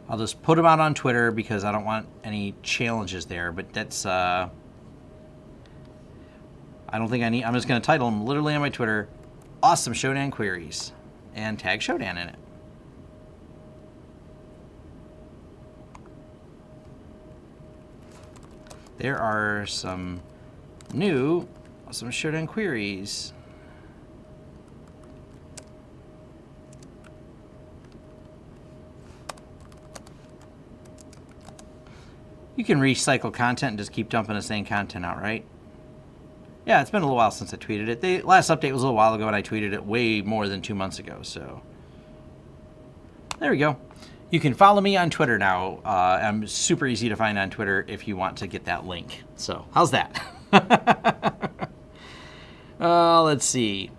Speaker 1: I'll just put them out on Twitter because I don't want any challenges there. But that's, I don't think I need, I'm just going to title them literally on my Twitter, Awesome Shodan Queries, and tag Shodan in it. There are some new Awesome Shodan Queries. You can recycle content and just keep dumping the same content out, right? Yeah, it's been a little while since I tweeted it. The last update was a little while ago, and I tweeted it way more than 2 months ago. So there we go. You can follow me on Twitter now. I'm super easy to find on Twitter if you want to get that link. So how's that? Let's see.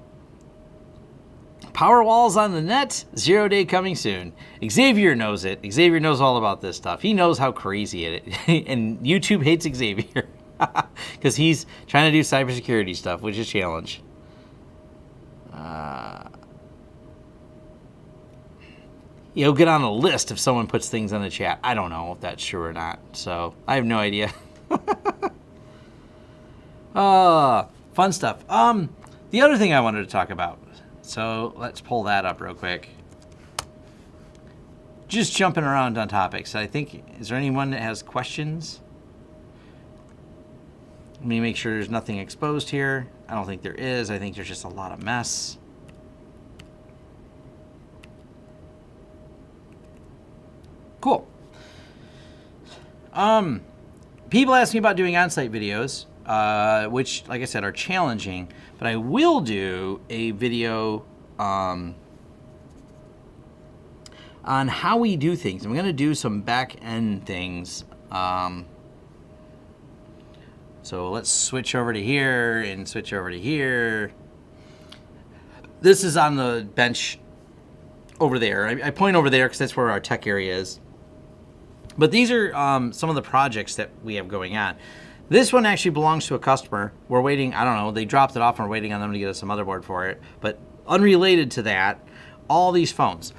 Speaker 1: Power walls on the net, 0 day coming soon. Xavier knows it. Xavier knows all about this stuff. He knows how crazy it is. And YouTube hates Xavier because he's trying to do cybersecurity stuff, which is a challenge. He'll get on a list if someone puts things in the chat. I don't know if that's true or not, so I have no idea. Fun stuff. The other thing I wanted to talk about, so let's pull that up real quick. Just jumping around on topics. I think, is there anyone that has questions? Let me make sure there's nothing exposed here. I don't think there is. I think there's just a lot of mess. Cool. People ask me about doing on-site videos, which, like I said, are challenging. But I will do a video on how we do things. I'm going to do some back-end things. So let's switch over to here and switch over to here. This is on the bench over there. I point over there because that's where our tech area is. But these are some of the projects that we have going on. This one actually belongs to a customer. We're waiting, I don't know, they dropped it off and we're waiting on them to get us a motherboard for it. But unrelated to that, all these phones.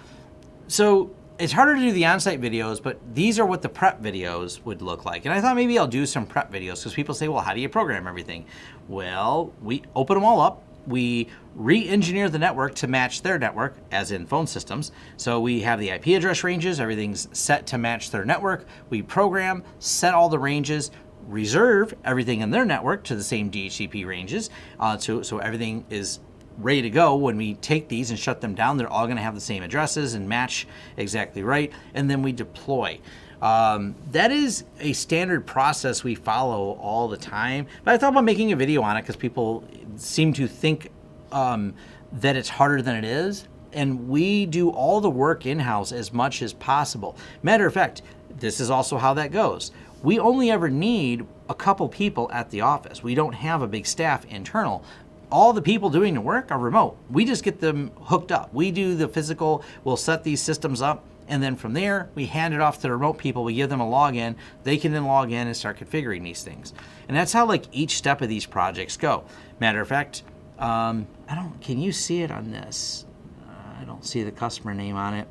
Speaker 1: So it's harder to do the on-site videos, but these are what the prep videos would look like. And I thought maybe I'll do some prep videos because people say, well, how do you program everything? Well, we open them all up. We re-engineer the network to match their network, as in phone systems. So we have the IP address ranges, everything's set to match their network. We program, set all the ranges, reserve everything in their network to the same DHCP ranges. So everything is ready to go. When we take these and shut them down, they're all gonna have the same addresses and match exactly right. And then we deploy. That is a standard process we follow all the time. But I thought about making a video on it because people seem to think that it's harder than it is. And we do all the work in-house as much as possible. Matter of fact, this is also how that goes. We only ever need a couple people at the office. We don't have a big staff internal. All the people doing the work are remote. We just get them hooked up. We do the physical, we'll set these systems up, and then from there, we hand it off to the remote people. We give them a login. They can then log in and start configuring these things. And that's how like each step of these projects go. Matter of fact, can you see it on this? I don't see the customer name on it.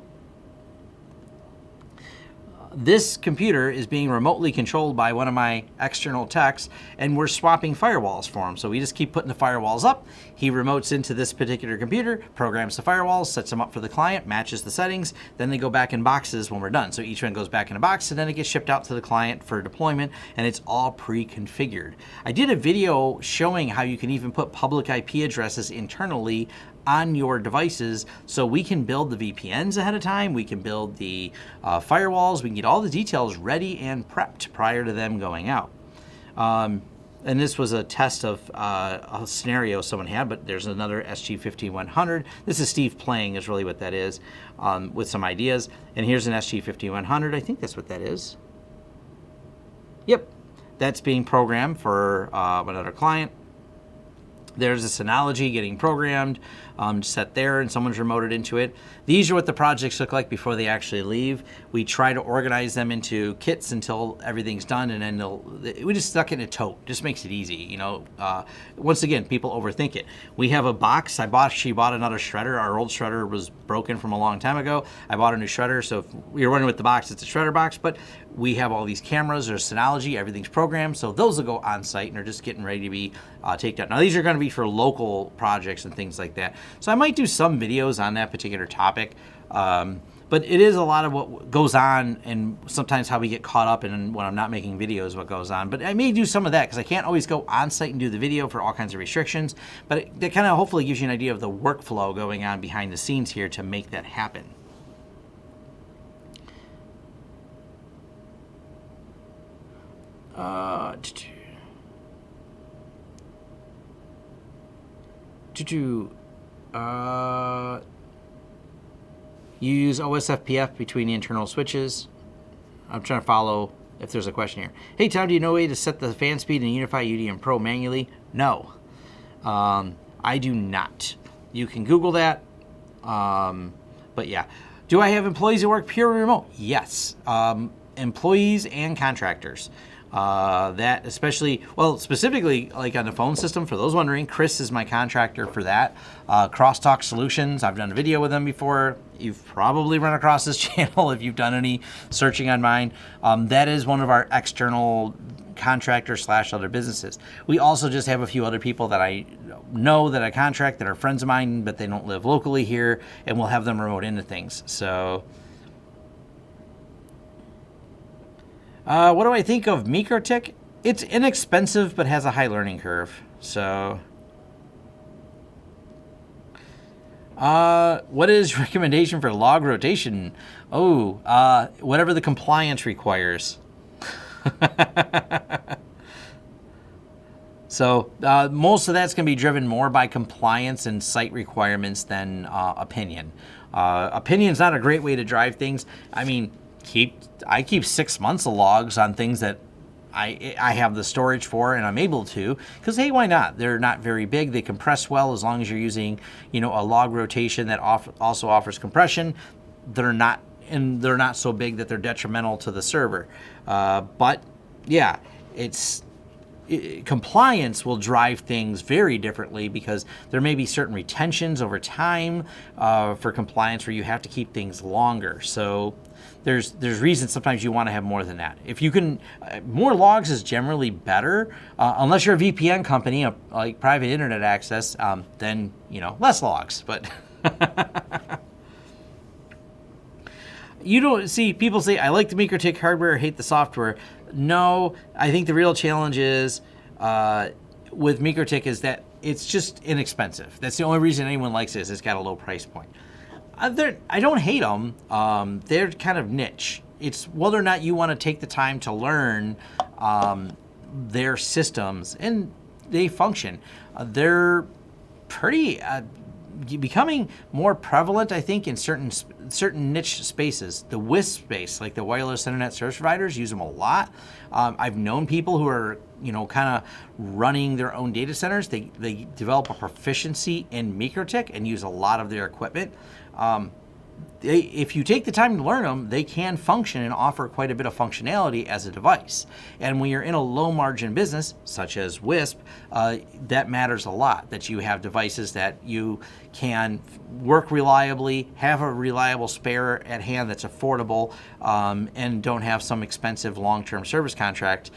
Speaker 1: This computer is being remotely controlled by one of my external techs, and we're swapping firewalls for him. So we just keep putting the firewalls up. He remotes into this particular computer, programs the firewalls, sets them up for the client, matches the settings. Then they go back in boxes when we're done. So each one goes back in a box, and then it gets shipped out to the client for deployment, and it's all pre-configured. I did a video showing how you can even put public IP addresses internally on your devices, so we can build the VPNs ahead of time, we can build the firewalls, we can get all the details ready and prepped prior to them going out. And this was a test of a scenario someone had, but there's another SG5100. This is Steve playing is really what that is, with some ideas. And here's an SG5100, I think that's what that is. Yep, that's being programmed for another client. There's a Synology getting programmed, set there, and someone's remoted into it. These are what the projects look like before they actually leave. We try to organize them into kits until everything's done, and then we just stuck it in a tote. Just makes it easy, you know. Once again, people overthink it. We have a box. She bought another shredder. Our old shredder was broken from a long time ago. I bought a new shredder, so if you're running with the box, it's a shredder box, but we have all these cameras. There's Synology. Everything's programmed, so those will go on site, and they're just getting ready to be taken out. Now, these are going to be for local projects and things like that. So I might do some videos on that particular topic, but it is a lot of what goes on, and sometimes how we get caught up in when I'm not making videos, what goes on. But I may do some of that because I can't always go on site and do the video for all kinds of restrictions. But that kind of hopefully gives you an idea of the workflow going on behind the scenes here to make that happen. You use OSFPF between the internal switches. I'm trying to follow if there's a question here. Hey Tom, do you know a way to set the fan speed in Unifi UDM Pro manually? No, I do not. You can Google that, but yeah. Do I have employees that work pure remote? Yes, employees and contractors. That especially, well, specifically like on the phone system, for those wondering, Chris is my contractor for that. Crosstalk Solutions, I've done a video with them before. You've probably run across this channel if you've done any searching on mine. That is one of our external contractors / other businesses. We also just have a few other people that I know that I contract that are friends of mine, but they don't live locally here, and we'll have them remote into things. So what do I think of MikroTik? It's inexpensive, but has a high learning curve. So, what is your recommendation for log rotation? Oh, whatever the compliance requires. So, most of that's going to be driven more by compliance and site requirements than opinion. Opinion's not a great way to drive things. I mean, I keep 6 months of logs on things that I have the storage for and I'm able to, because hey, why not? They're not very big. They compress well as long as you're using, you know, a log rotation that also offers compression. They're not so big that they're detrimental to the server. But yeah, compliance will drive things very differently because there may be certain retentions over time for compliance where you have to keep things longer. So there's reasons sometimes you want to have more than that. If you can, more logs is generally better, unless you're a VPN company, like private internet access, then, you know, less logs. But you don't see people say, I like the MikroTik hardware, hate the software. No, I think the real challenge is with MikroTik is that it's just inexpensive. That's the only reason anyone likes it, is it's got a low price point. I don't hate them. They're kind of niche. It's whether or not you want to take the time to learn their systems, and they function. They're pretty becoming more prevalent, I think, in certain niche spaces. The WISP space, like the wireless internet service providers, use them a lot. I've known people who are, you know, kind of running their own data centers. They develop a proficiency in MikroTik and use a lot of their equipment. If you take the time to learn them, they can function and offer quite a bit of functionality as a device. And when you're in a low margin business, such as WISP, that matters a lot, that you have devices that you can work reliably, have a reliable spare at hand that's affordable, and don't have some expensive long-term service contract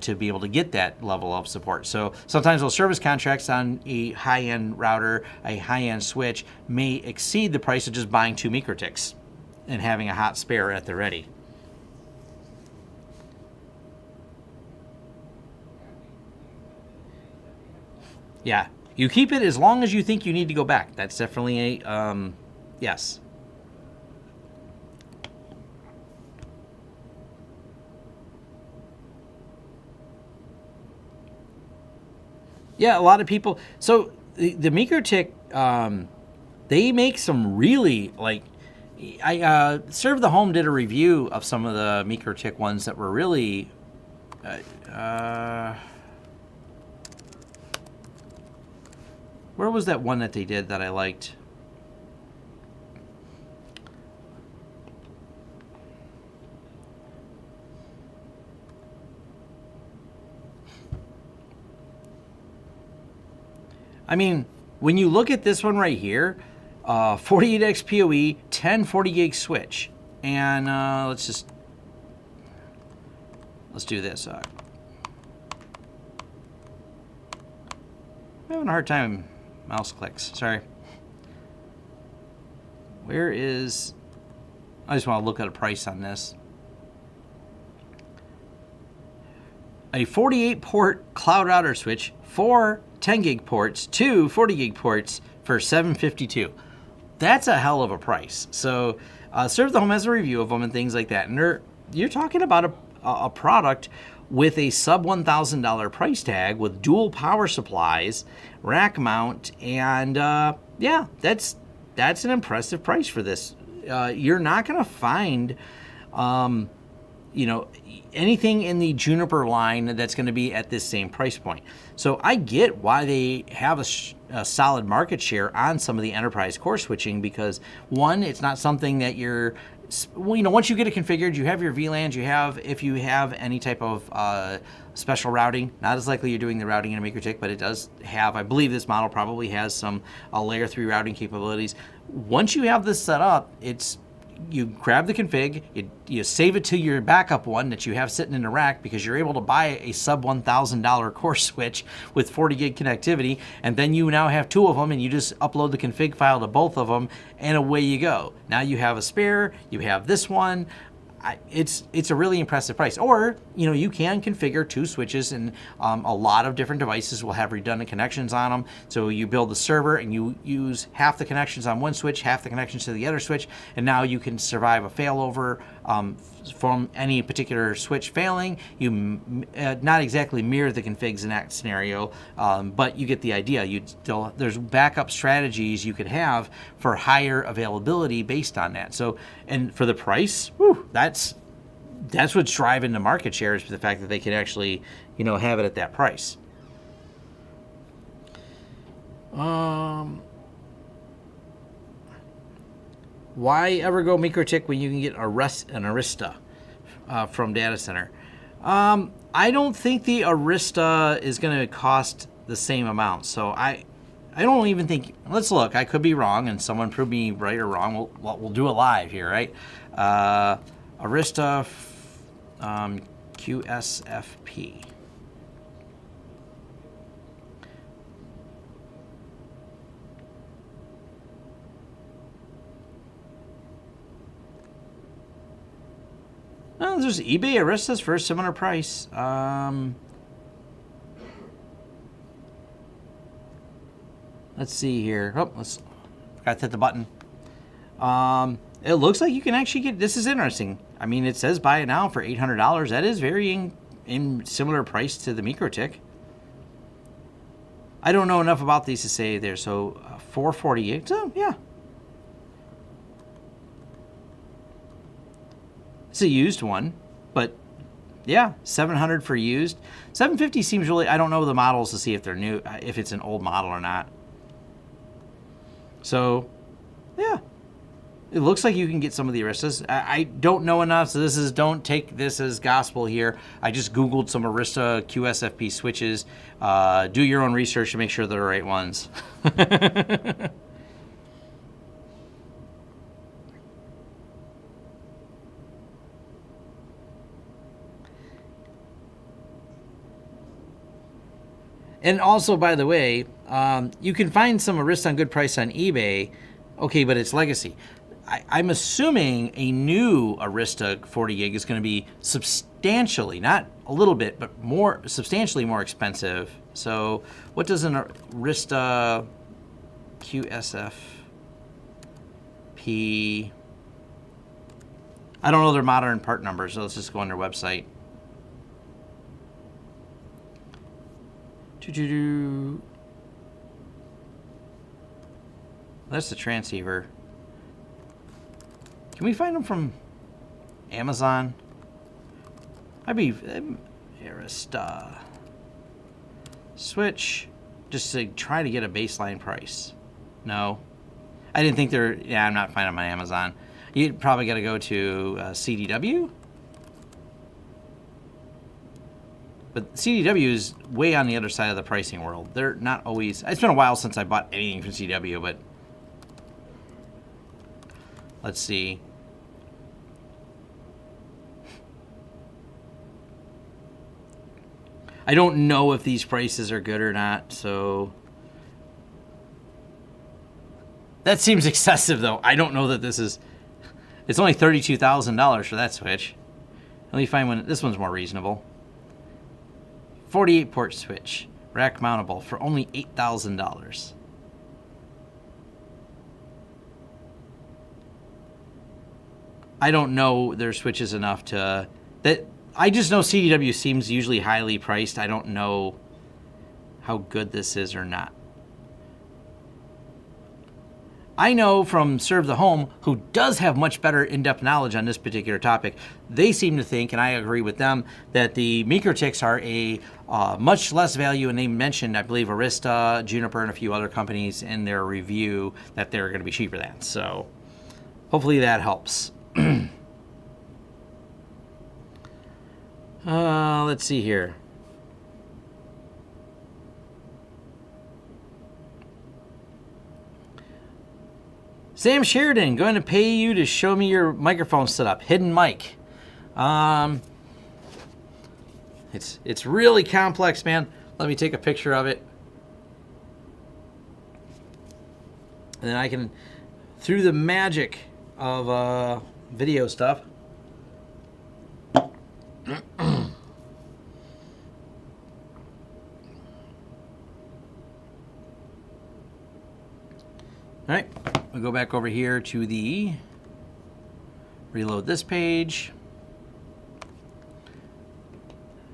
Speaker 1: to be able to get that level of support. So sometimes those service contracts on a high-end router, a high-end switch, may exceed the price of just buying 2 MikroTiks and having a hot spare at the ready. Yeah, you keep it as long as you think you need to go back. That's definitely a yes. Yeah, a lot of people. So the MikroTik, they make some really, like, Serve the Home did a review of some of the MikroTik ones that were really Where was that one that they did that I liked? I mean, when you look at this one right here, 48x PoE, 10 40 gig switch. And let's do this. I'm having a hard time mouse clicks. Sorry. Where is... I just want to look at a price on this. A 48 port cloud router switch, 4 10 gig ports, 2 40 gig ports for $752. That's a hell of a price. So Serve the Home has a review of them and things like that. And you're talking about a product with a sub $1,000 price tag with dual power supplies, rack mount, and yeah, that's an impressive price for this. You're not going to find anything in the Juniper line that's going to be at this same price point. So I get why they have a solid market share on some of the enterprise core switching, because one, it's not something that you're, once you get it configured, you have your VLANs, if you have any type of special routing, not as likely you're doing the routing in a MikroTik, but it does have, I believe this model probably has some layer 3 routing capabilities. Once you have this set up, you grab the config, you save it to your backup one that you have sitting in the rack, because you're able to buy a sub $1,000 core switch with 40 gig connectivity, and then you now have 2 of them, and you just upload the config file to both of them, and away you go. Now you have a spare, you have this one. It's a really impressive price. Or, you can configure 2 switches, and a lot of different devices will have redundant connections on them. So you build the server and you use half the connections on one switch, half the connections to the other switch, and now you can survive a failover from any particular switch failing. You not exactly mirror the configs in that scenario, but you get the idea. There's backup strategies you could have for higher availability based on that. So, and for the price, that's what's driving the market share, is the fact that they can actually, have it at that price. Why ever go MikroTik when you can get an Arista from Data Center? I don't think the Arista is going to cost the same amount. So I don't even think. Let's look. I could be wrong, and someone prove me right or wrong. We'll do it live here, right? Arista QSFP. Oh, there's eBay Aristas for a similar price. Let's see here. Oh, forgot to hit the button. It looks like you can actually get. This is interesting. I mean, it says buy it now for $800. That is very in similar price to the MikroTik. I don't know enough about these to say there. So 448. So yeah. It's a used one, but yeah, $700 for used. $750 seems really. I don't know the models to see if they're new, if it's an old model or not. So, yeah, it looks like you can get some of the Aristas. I don't know enough, so don't take this as gospel here. I just Googled some Arista QSFP switches. Do your own research to make sure they're the right ones. And also, by the way, you can find some Arista on good price on eBay. Okay, but it's legacy. I'm assuming a new Arista 40 gig is going to be substantially, not a little bit, but substantially more expensive. So what does an Arista QSFP... I don't know their modern part numbers, so let's just go on their website. That's the transceiver. Can we find them from Amazon? I'd be Arista switch just to try to get a baseline price. No. I didn't think they're... Yeah, I'm not finding them on Amazon. You probably got to go to CDW. But CDW is way on the other side of the pricing world. They're not always... It's been a while since I bought anything from CDW, but... Let's see. I don't know if these prices are good or not, so... That seems excessive, though. I don't know that this is... It's only $32,000 for that switch. Let me find one. This one's more reasonable. 48-port switch. Rack mountable for only $8,000. I don't know their switches enough to... I just know CDW seems usually highly priced. I don't know how good this is or not. I know from Serve the Home, who does have much better in-depth knowledge on this particular topic, they seem to think, and I agree with them, that the MikroTiks are a much less value, and they mentioned, I believe, Arista, Juniper, and a few other companies in their review that they're going to be cheaper than. So hopefully that helps. Let's see here. Sam Sheridan, going to pay you to show me your microphone setup. Hidden mic. It's really complex, man. Let me take a picture of it. And then I can, through the magic of video stuff. All right, we'll go back over here to the, reload this page.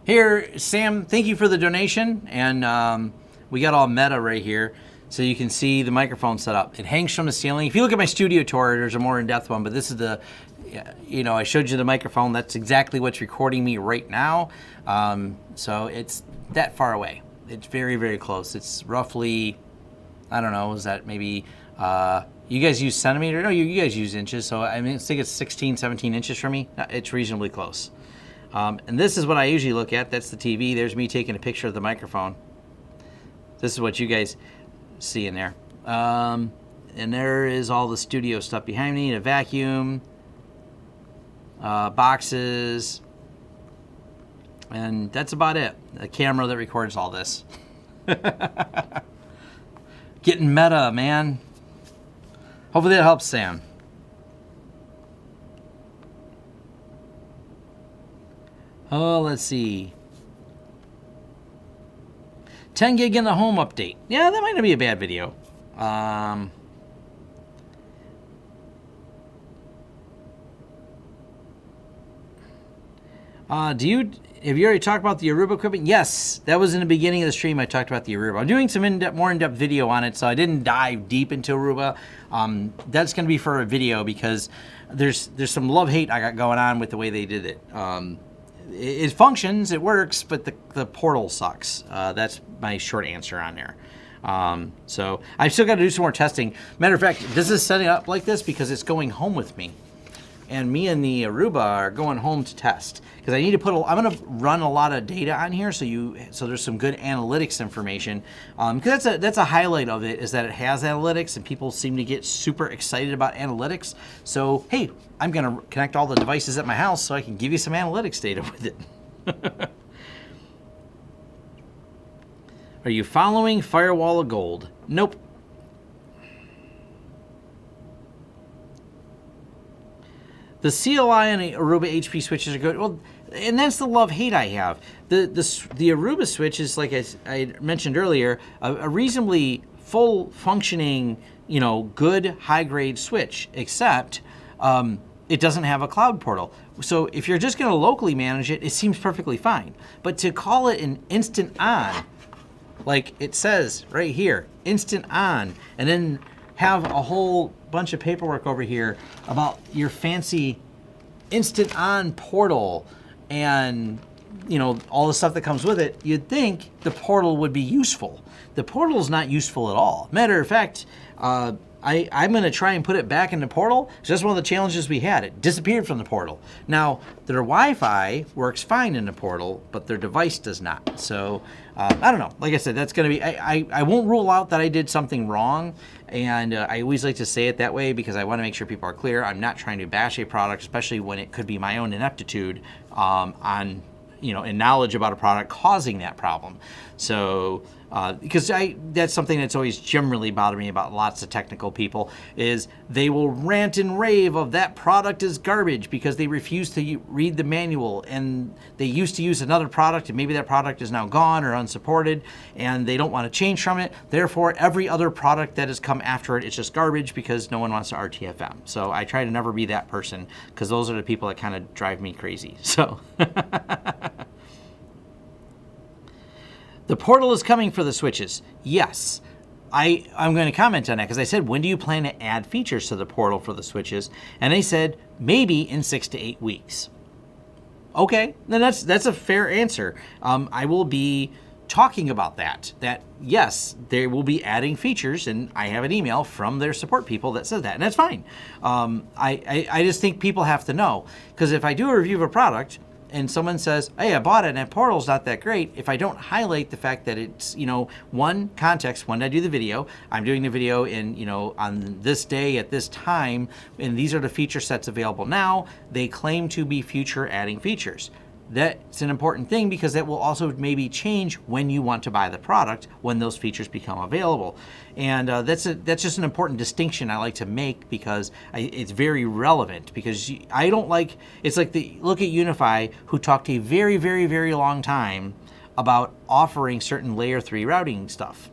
Speaker 1: Here, Sam, thank you for the donation. And we got all meta right here. So you can see the microphone setup. It hangs from the ceiling. If you look at my studio tour, there's a more in-depth one, but this is the, you know, I showed you the microphone. That's exactly what's recording me right now. So it's that far away. It's very, very close. It's roughly, I don't know, is that maybe, you guys use centimeter? No, you guys use inches. So I mean, I think it's 16, 17 inches for me. It's reasonably close. And this is what I usually look at. That's the TV. There's me taking a picture of the microphone. This is what you guys see in there. And there is all the studio stuff behind me, a vacuum, boxes, and that's about it. A camera that records all this. Getting meta, man. Hopefully that helps, Sam. Oh, let's see. 10 gig in the home update. Yeah, that might not be a bad video. Have you already talked about the Aruba equipment? Yes, that was in the beginning of the stream. I talked about the Aruba. I'm doing some more in-depth video on it, so I didn't dive deep into Aruba. That's going to be for a video because there's some love-hate I got going on with the way they did it. It functions, it works, but the portal sucks. That's my short answer on there. So I've still got to do some more testing. Matter of fact, this is setting up like this because it's going home with me. And me and the Aruba are going home to test because I need to put. I'm going to run a lot of data on here, so there's some good analytics information. Because that's a highlight of it, is that it has analytics, and people seem to get super excited about analytics. So hey, I'm going to connect all the devices at my house so I can give you some analytics data with it. Are you following Firewall of Gold? Nope. The CLI and Aruba HP switches are good. Well, and that's the love-hate I have. The Aruba switch is, like I mentioned earlier, a reasonably full functioning, good high-grade switch, except it doesn't have a cloud portal. So if you're just going to locally manage it, it seems perfectly fine. But to call it an instant on, like it says right here, instant on, and then have a whole bunch of paperwork over here about your fancy instant on portal and all the stuff that comes with it, you'd think the portal would be useful. The portal is not useful at all. Matter of fact, I'm going to try and put it back in the portal. It's just one of the challenges we had. It disappeared from the portal. Now, their Wi-Fi works fine in the portal, but their device does not. So, I don't know. Like I said, that's going to be, I won't rule out that I did something wrong. And I always like to say it that way because I want to make sure people are clear. I'm not trying to bash a product, especially when it could be my own ineptitude on and knowledge about a product causing that problem. So, because that's something that's always generally bothered me about lots of technical people is they will rant and rave of that product is garbage because they refuse to read the manual and they used to use another product and maybe that product is now gone or unsupported and they don't want to change from it. Therefore, every other product that has come after it is just garbage because no one wants to RTFM. So I try to never be that person because those are the people that kind of drive me crazy. So. The portal is coming for the switches. Yes. I'm going to comment on that because I said, when do you plan to add features to the portal for the switches? And they said, maybe in 6 to 8 weeks. Okay, then that's a fair answer. I will be talking about that yes, they will be adding features, and I have an email from their support people that says that, and that's fine. I just think people have to know, because if I do a review of a product, and someone says, hey, I bought it and that portal's not that great, if I don't highlight the fact that it's, one, context, when I do the video, I'm doing the video in, on this day at this time, and these are the feature sets available now, they claim to be future adding features. That's an important thing because that will also maybe change when you want to buy the product when those features become available. And that's just an important distinction I like to make because it's very relevant because I don't like, it's like look at Unifi who talked a very, very, very long time about offering certain layer 3 routing stuff.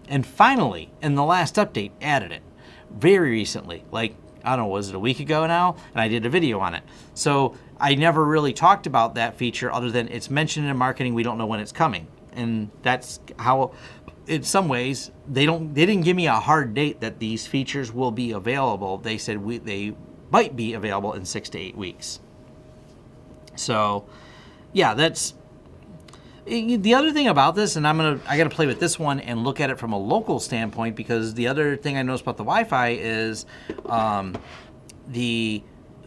Speaker 1: And finally, in the last update, added it very recently, like, I don't know, was it a week ago now? And I did a video on it. So I never really talked about that feature other than it's mentioned in marketing, we don't know when it's coming. And that's how, in some ways, they didn't give me a hard date that these features will be available. They said they might be available in 6 to 8 weeks. So, yeah, that's the other thing about this, and I got to play with this one and look at it from a local standpoint because the other thing I noticed about the Wi-Fi is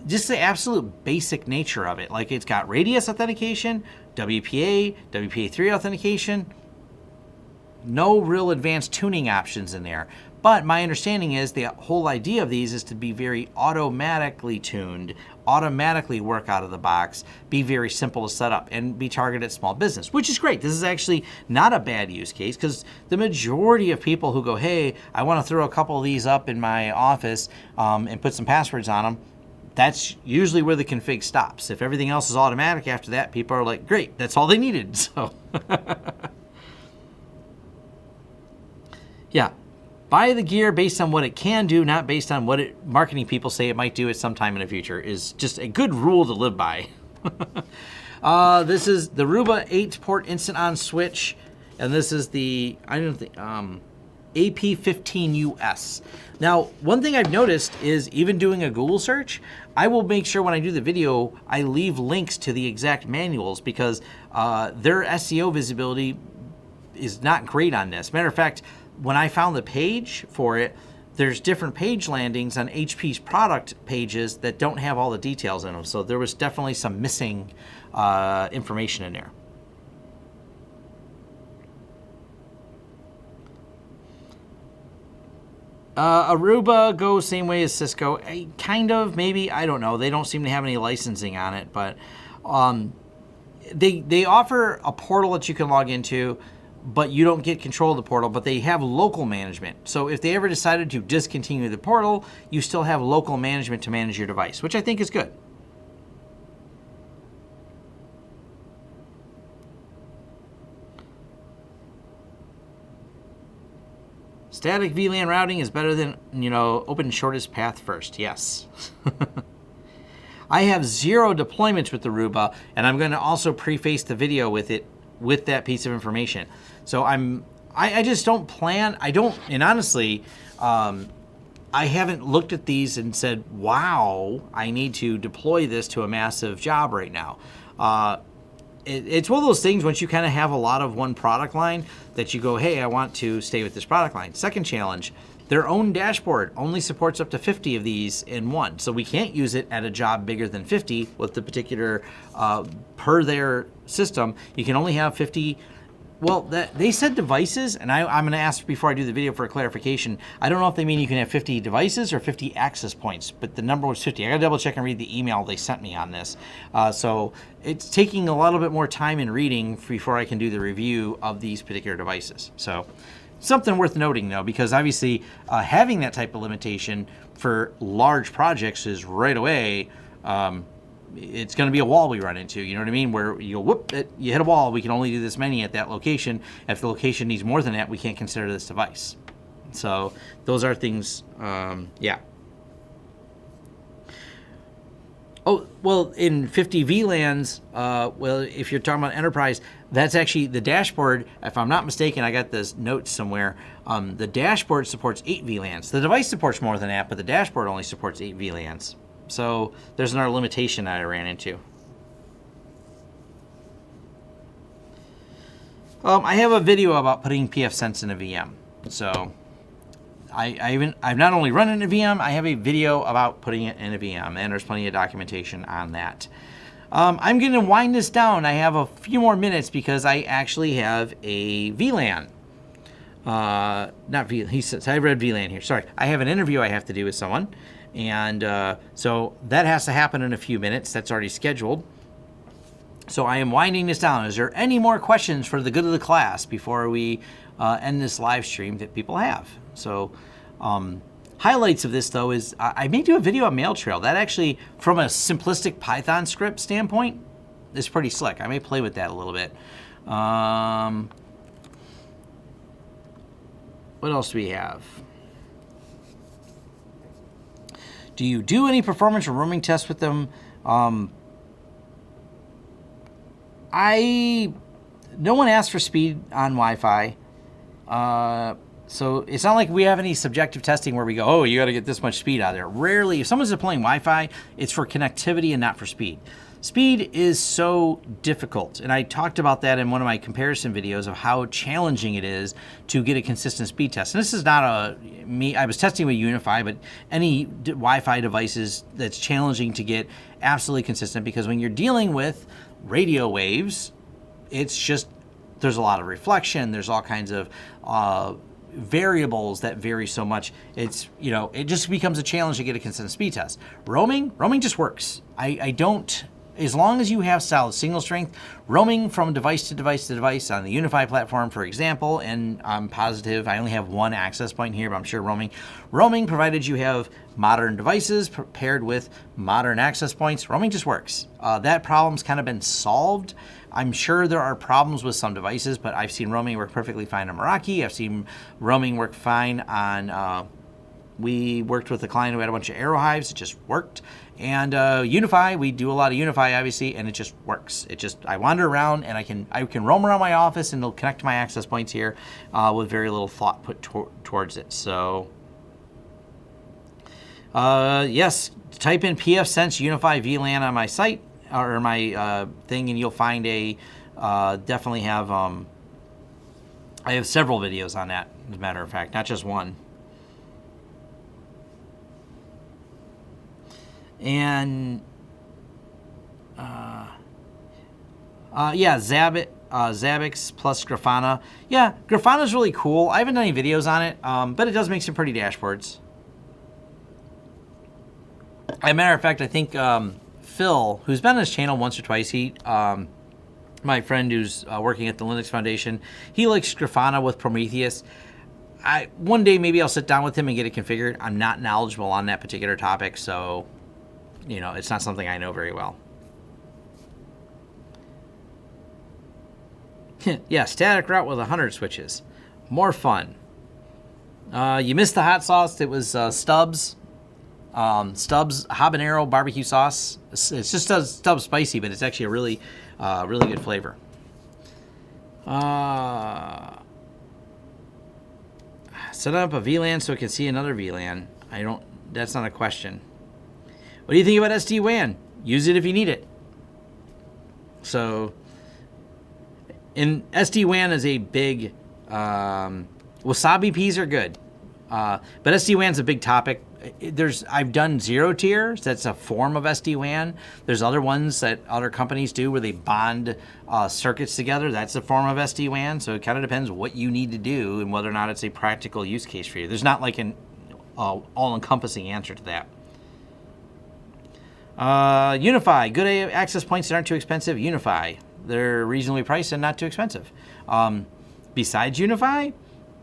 Speaker 1: just the absolute basic nature of it. Like it's got radius authentication, WPA, WPA3 authentication, no real advanced tuning options in there. But my understanding is the whole idea of these is to be very automatically tuned, automatically work out of the box, be very simple to set up, and be targeted at small business, which is great. This is actually not a bad use case because the majority of people who go, hey, I want to throw a couple of these up in my office and put some passwords on them, that's usually where the config stops. If everything else is automatic after that, people are like, great, that's all they needed. So, yeah. Buy the gear based on what it can do, not based on what marketing people say it might do at some time in the future, is just a good rule to live by. This is the Aruba 8-port instant on switch, and this is the AP15US. Now, one thing I've noticed is even doing a Google search, I will make sure when I do the video, I leave links to the exact manuals because their SEO visibility is not great on this. Matter of fact, when I found the page for it, there's different page landings on HP's product pages that don't have all the details in them. So there was definitely some missing information in there. Aruba goes same way as Cisco. Kind of, maybe, I don't know. They don't seem to have any licensing on it, but they offer a portal that you can log into, but you don't get control of the portal, but they have local management. So if they ever decided to discontinue the portal, you still have local management to manage your device, which I think is good. Static VLAN routing is better than, open shortest path first. Yes. I have 0 deployments with Aruba, and I'm going to also preface the video with that piece of information. So I just don't plan, and honestly, I haven't looked at these and said, wow, I need to deploy this to a massive job right now. it's one of those things once you kind of have a lot of one product line that you go, hey, I want to stay with this product line. Second challenge, their own dashboard only supports up to 50 of these in one. So we can't use it at a job bigger than 50 with the particular, per their system, you can only have 50. Well, they said devices, and I'm going to ask before I do the video for a clarification. I don't know if they mean you can have 50 devices or 50 access points, but the number was 50. I got to double check and read the email they sent me on this. So it's taking a little bit more time in reading before I can do the review of these particular devices. So something worth noting, though, because obviously having that type of limitation for large projects is right away. It's going to be a wall we run into, you know what I mean? Where you go, whoop, you hit a wall, we can only do this many at that location. If the location needs more than that, we can't consider this device. So those are things, yeah. Oh, well, in 50 VLANs, well, if you're talking about enterprise, that's actually the dashboard. If I'm not mistaken, I got this note somewhere. The dashboard supports 8 VLANs. The device supports more than that, but the dashboard only supports 8 VLANs. So there's another limitation that I ran into. I have a video about putting pfSense in a VM. So I've not only run it in a VM, I have a video about putting it in a VM, and there's plenty of documentation on that. I'm going to wind this down. I have a few more minutes because I actually have a VLAN. Not VLAN. He says I read VLAN here. Sorry, I have an interview I have to do with someone. And so that has to happen in a few minutes. That's already scheduled. So I am winding this down. Is there any more questions for the good of the class before we end this live stream that people have? So highlights of this, though, is I may do a video on MailTrail. That actually, from a simplistic Python script standpoint, is pretty slick. I may play with that a little bit. What else do we have? Do you do any performance or roaming tests with them? No one asked for speed on Wi-Fi. So it's not like we have any subjective testing where we go, oh, you got to get this much speed out of there. Rarely, if someone's deploying Wi-Fi, it's for connectivity and not for speed. Speed is so difficult, and I talked about that in one of my comparison videos of how challenging it is to get a consistent speed test. And this is not I was testing with Unifi, but any Wi-Fi devices that's challenging to get absolutely consistent, because when you're dealing with radio waves, it's just, there's a lot of reflection, there's all kinds of variables that vary so much. It's, it just becomes a challenge to get a consistent speed test. Roaming just works. I don't, as long as you have solid signal strength, roaming from device to device to device on the Unifi platform, for example, and I'm positive I only have one access point here, but I'm sure roaming, provided you have modern devices paired with modern access points, roaming just works. That problem's kind of been solved. I'm sure there are problems with some devices, but I've seen roaming work perfectly fine on Meraki. I've seen roaming work fine on, we worked with a client who had a bunch of arrow hives. It just worked. And Unifi, we do a lot of Unifi, obviously, and it just works. I wander around, and I can roam around my office, and it'll connect to my access points here with very little thought put towards it. So, yes, type in pfSense Unifi VLAN on my site, or my thing, and you'll find definitely have, I have several videos on that, as a matter of fact, not just one. And yeah, Zabbix plus Grafana. Yeah, Grafana's really cool. I haven't done any videos on it, but it does make some pretty dashboards. As a matter of fact, I think Phil, who's been on his channel once or twice, my friend who's working at the Linux Foundation, he likes Grafana with Prometheus. One day maybe I'll sit down with him and get it configured. I'm not knowledgeable on that particular topic, so it's not something I know very well. Yeah, static route with 100 switches. More fun. You missed the hot sauce. It was Stubbs. Stubbs habanero barbecue sauce. It's just Stubbs spicy, but it's actually a really, really good flavor. Set up a VLAN so it can see another VLAN. That's not a question. What do you think about SD-WAN? Use it if you need it. So, And SD-WAN is a big, Wasabi peas are good. But SD-WAN's a big topic. I've done zero tier. So that's a form of SD-WAN. There's other ones that other companies do where they bond circuits together. That's a form of SD-WAN. So it kind of depends what you need to do and whether or not it's a practical use case for you. There's not like an all-encompassing answer to that. Unifi, good access points that aren't too expensive. Unifi, they're reasonably priced and not too expensive. Besides Unifi,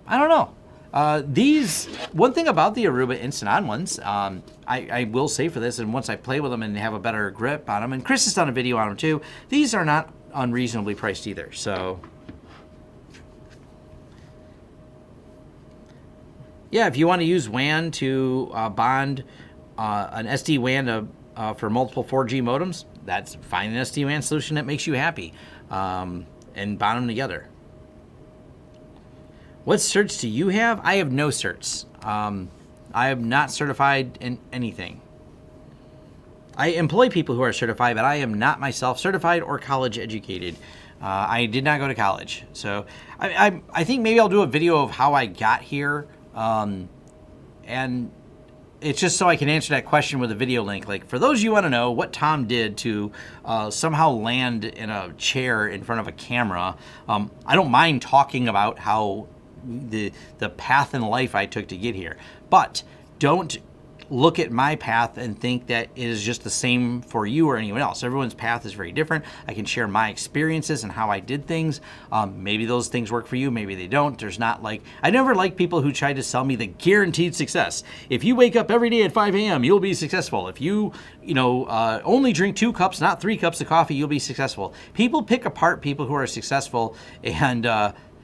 Speaker 1: I don't know. One thing about the Aruba Instant On ones, I will say for this, and once I play with them and have a better grip on them, and Chris has done a video on them too, these are not unreasonably priced either. So, yeah, if you want to use WAN to bond an SD-WAN for multiple 4G modems, that's find an SD-WAN solution that makes you happy, and bond them together. What certs do you have? I have no certs. I am not certified in anything. I employ people who are certified, but I am not myself certified or college educated. I did not go to college. So I think maybe I'll do a video of how I got here. And it's just so I can answer that question with a video link. Like, for those of you who want to know what Tom did to somehow land in a chair in front of a camera, I don't mind talking about how the path in life I took to get here. But don't look at my path and think that it is just the same for you or anyone else. Everyone's path is very different. I can share my experiences and how I did things. Maybe those things work for you, maybe they don't. There's not like, I never like people who try to sell me the guaranteed success. If you wake up every day at 5 a.m., you'll be successful. If you only drink 2 cups, not 3 cups of coffee, you'll be successful. People pick apart people who are successful, and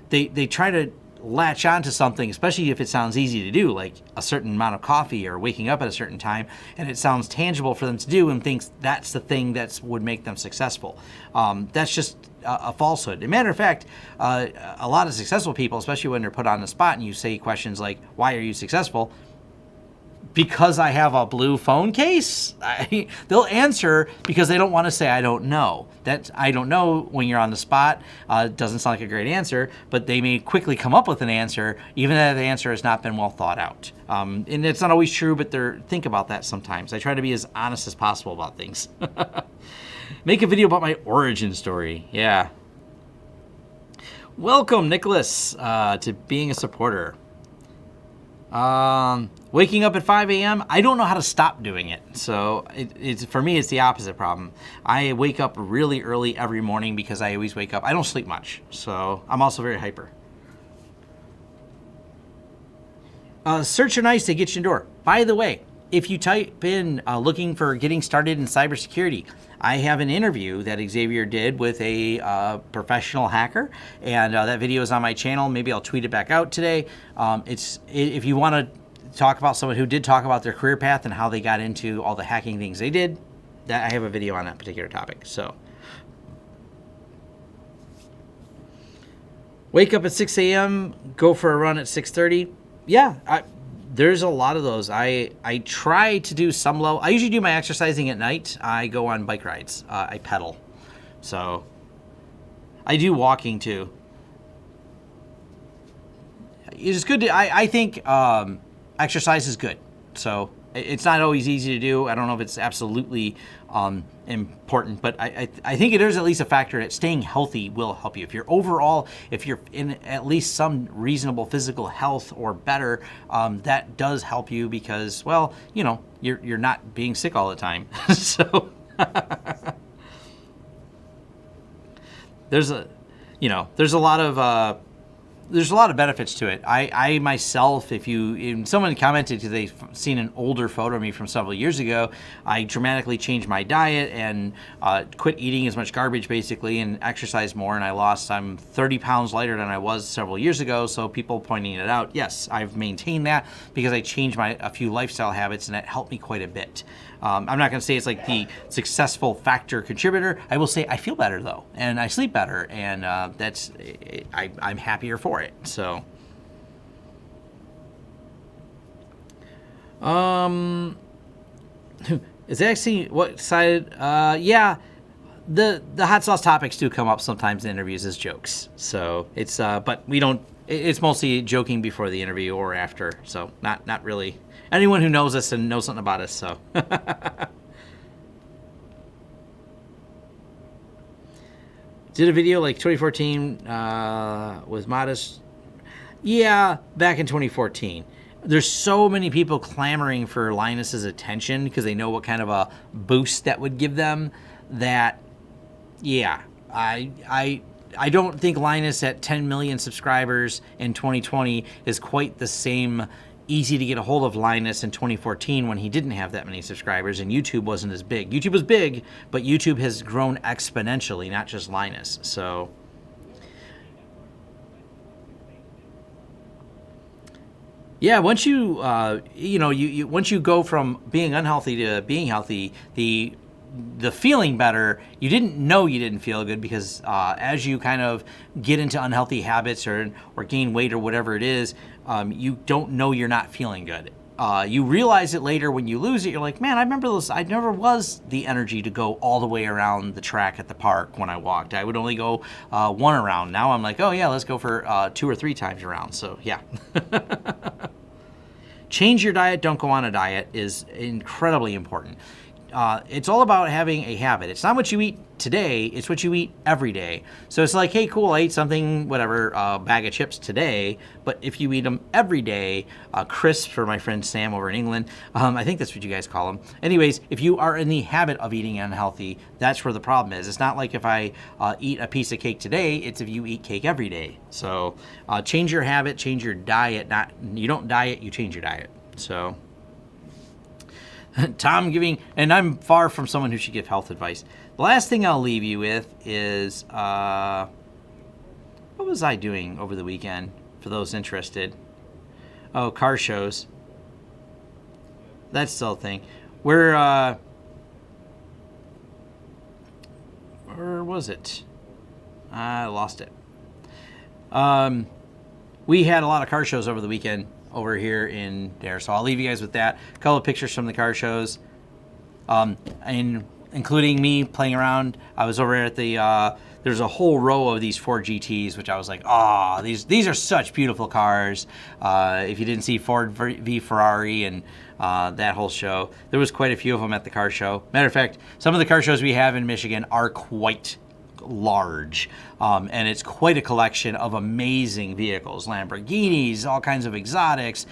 Speaker 1: they try to latch onto something, especially if it sounds easy to do, like a certain amount of coffee or waking up at a certain time, and it sounds tangible for them to do, and thinks that's the thing that would make them successful. That's just a falsehood. As a matter of fact, a lot of successful people, especially when they're put on the spot and you say questions like, why are you successful? Because I have a blue phone case? They'll answer because they don't want to say, I don't know. That I don't know when you're on the spot doesn't sound like a great answer, but they may quickly come up with an answer, even if the answer has not been well thought out. And it's not always true, but think about that sometimes. I try to be as honest as possible about things. Make a video about my origin story. Yeah. Welcome, Nicholas, to being a supporter. Waking up at 5 a.m., I don't know how to stop doing it. So for me, it's the opposite problem. I wake up really early every morning because I always wake up. I don't sleep much, so I'm also very hyper. Search are nice, they get you in the door. By the way, if you type in looking for getting started in cybersecurity, I have an interview that Xavier did with a professional hacker, and that video is on my channel. Maybe I'll tweet it back out today. If you want to talk about someone who did talk about their career path and how they got into all the hacking things they did, I have a video on that particular topic. So, wake up at 6 a.m., go for a run at 6:30. Yeah, there's a lot of those. I try to do some low. I usually do my exercising at night. I go on bike rides. I pedal. So I do walking too. It's good to, I think exercise is good. So it's not always easy to do. I don't know if it's absolutely important, but I think it is at least a factor that staying healthy will help you. If you're in at least some reasonable physical health or better, that does help you because, well, you're not being sick all the time. So there's a lot of benefits to it. I myself, if someone commented because they've seen an older photo of me from several years ago, I dramatically changed my diet and quit eating as much garbage basically and exercised more, and I'm 30 pounds lighter than I was several years ago. So people pointing it out, yes, I've maintained that because I changed a few lifestyle habits, and that helped me quite a bit. I'm not going to say it's like the successful factor contributor. I will say I feel better though, and I sleep better, and I'm happier for it. So, is actually what side? Yeah, the hot sauce topics do come up sometimes in interviews as jokes. So it's but we don't. It's mostly joking before the interview or after. So not really. Anyone who knows us and knows something about us. So. Did a video like 2014 with Modest. Yeah, back in 2014. There's so many people clamoring for Linus's attention because they know what kind of a boost that would give them. That, yeah, I don't think Linus at 10 million subscribers in 2020 is quite the same easy to get a hold of Linus in 2014 when he didn't have that many subscribers and YouTube wasn't as big. YouTube was big, but YouTube has grown exponentially, not just Linus. So yeah, once you once you go from being unhealthy to being healthy, the feeling better, you didn't know you didn't feel good because as you kind of get into unhealthy habits or gain weight or whatever it is, you don't know you're not feeling good. You realize it later when you lose it. You're like, man, I remember those. I never was the energy to go all the way around the track at the park when I walked. I would only go one around. Now I'm like, oh yeah, let's go for 2 or 3 times around. So yeah. Change your diet, don't go on a diet is incredibly important. It's all about having a habit. It's not what you eat today, it's what you eat every day. So it's like, hey, cool, I ate something, whatever, bag of chips today, but if you eat them every day, crisps for my friend Sam over in England, I think that's what you guys call them. Anyways, if you are in the habit of eating unhealthy, that's where the problem is. It's not like if I eat a piece of cake today, it's if you eat cake every day. So change your habit, change your diet. You don't diet, you change your diet. So Tom giving, and I'm far from someone who should give health advice. The last thing I'll leave you with is, what was I doing over the weekend for those interested? Oh, car shows. That's still a thing. Where was it? I lost it. We had a lot of car shows over the weekend over here in there. So I'll leave you guys with that. A couple of pictures from the car shows, and including me playing around. I was over at the, there's a whole row of these Ford GTs, which I was like, ah, these are such beautiful cars. If you didn't see Ford v Ferrari and that whole show, there was quite a few of them at the car show. Matter of fact, some of the car shows we have in Michigan are quite large, and it's quite a collection of amazing vehicles, Lamborghinis, all kinds of exotics,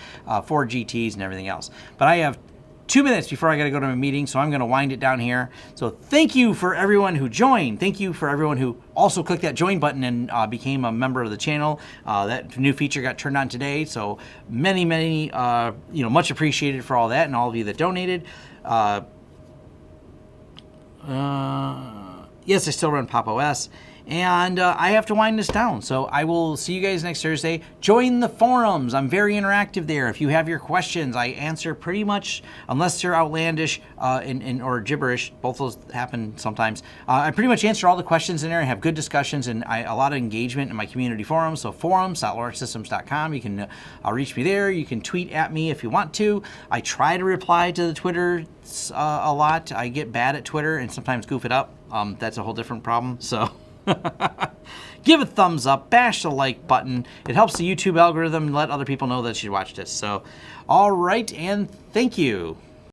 Speaker 1: Ford GTs and everything else. But I have 2 minutes before I got to go to my meeting, so I'm going to wind it down here. So thank you for everyone who joined. Thank you for everyone who also clicked that join button and became a member of the channel. That new feature got turned on today, so many much appreciated for all that, and all of you that donated. Yes, I still run Pop OS, and I have to wind this down. So I will see you guys next Thursday. Join the forums. I'm very interactive there. If you have your questions, I answer pretty much, unless they're outlandish or gibberish. Both those happen sometimes. I pretty much answer all the questions in there. I have good discussions and a lot of engagement in my community forums. So forums.lorexsystems.com. You can reach me there. You can tweet at me if you want to. I try to reply to the Twitter a lot. I get bad at Twitter and sometimes goof it up. That's a whole different problem. So give a thumbs up, bash the like button. It helps the YouTube algorithm let other people know that you watched this. So, all right, and thank you.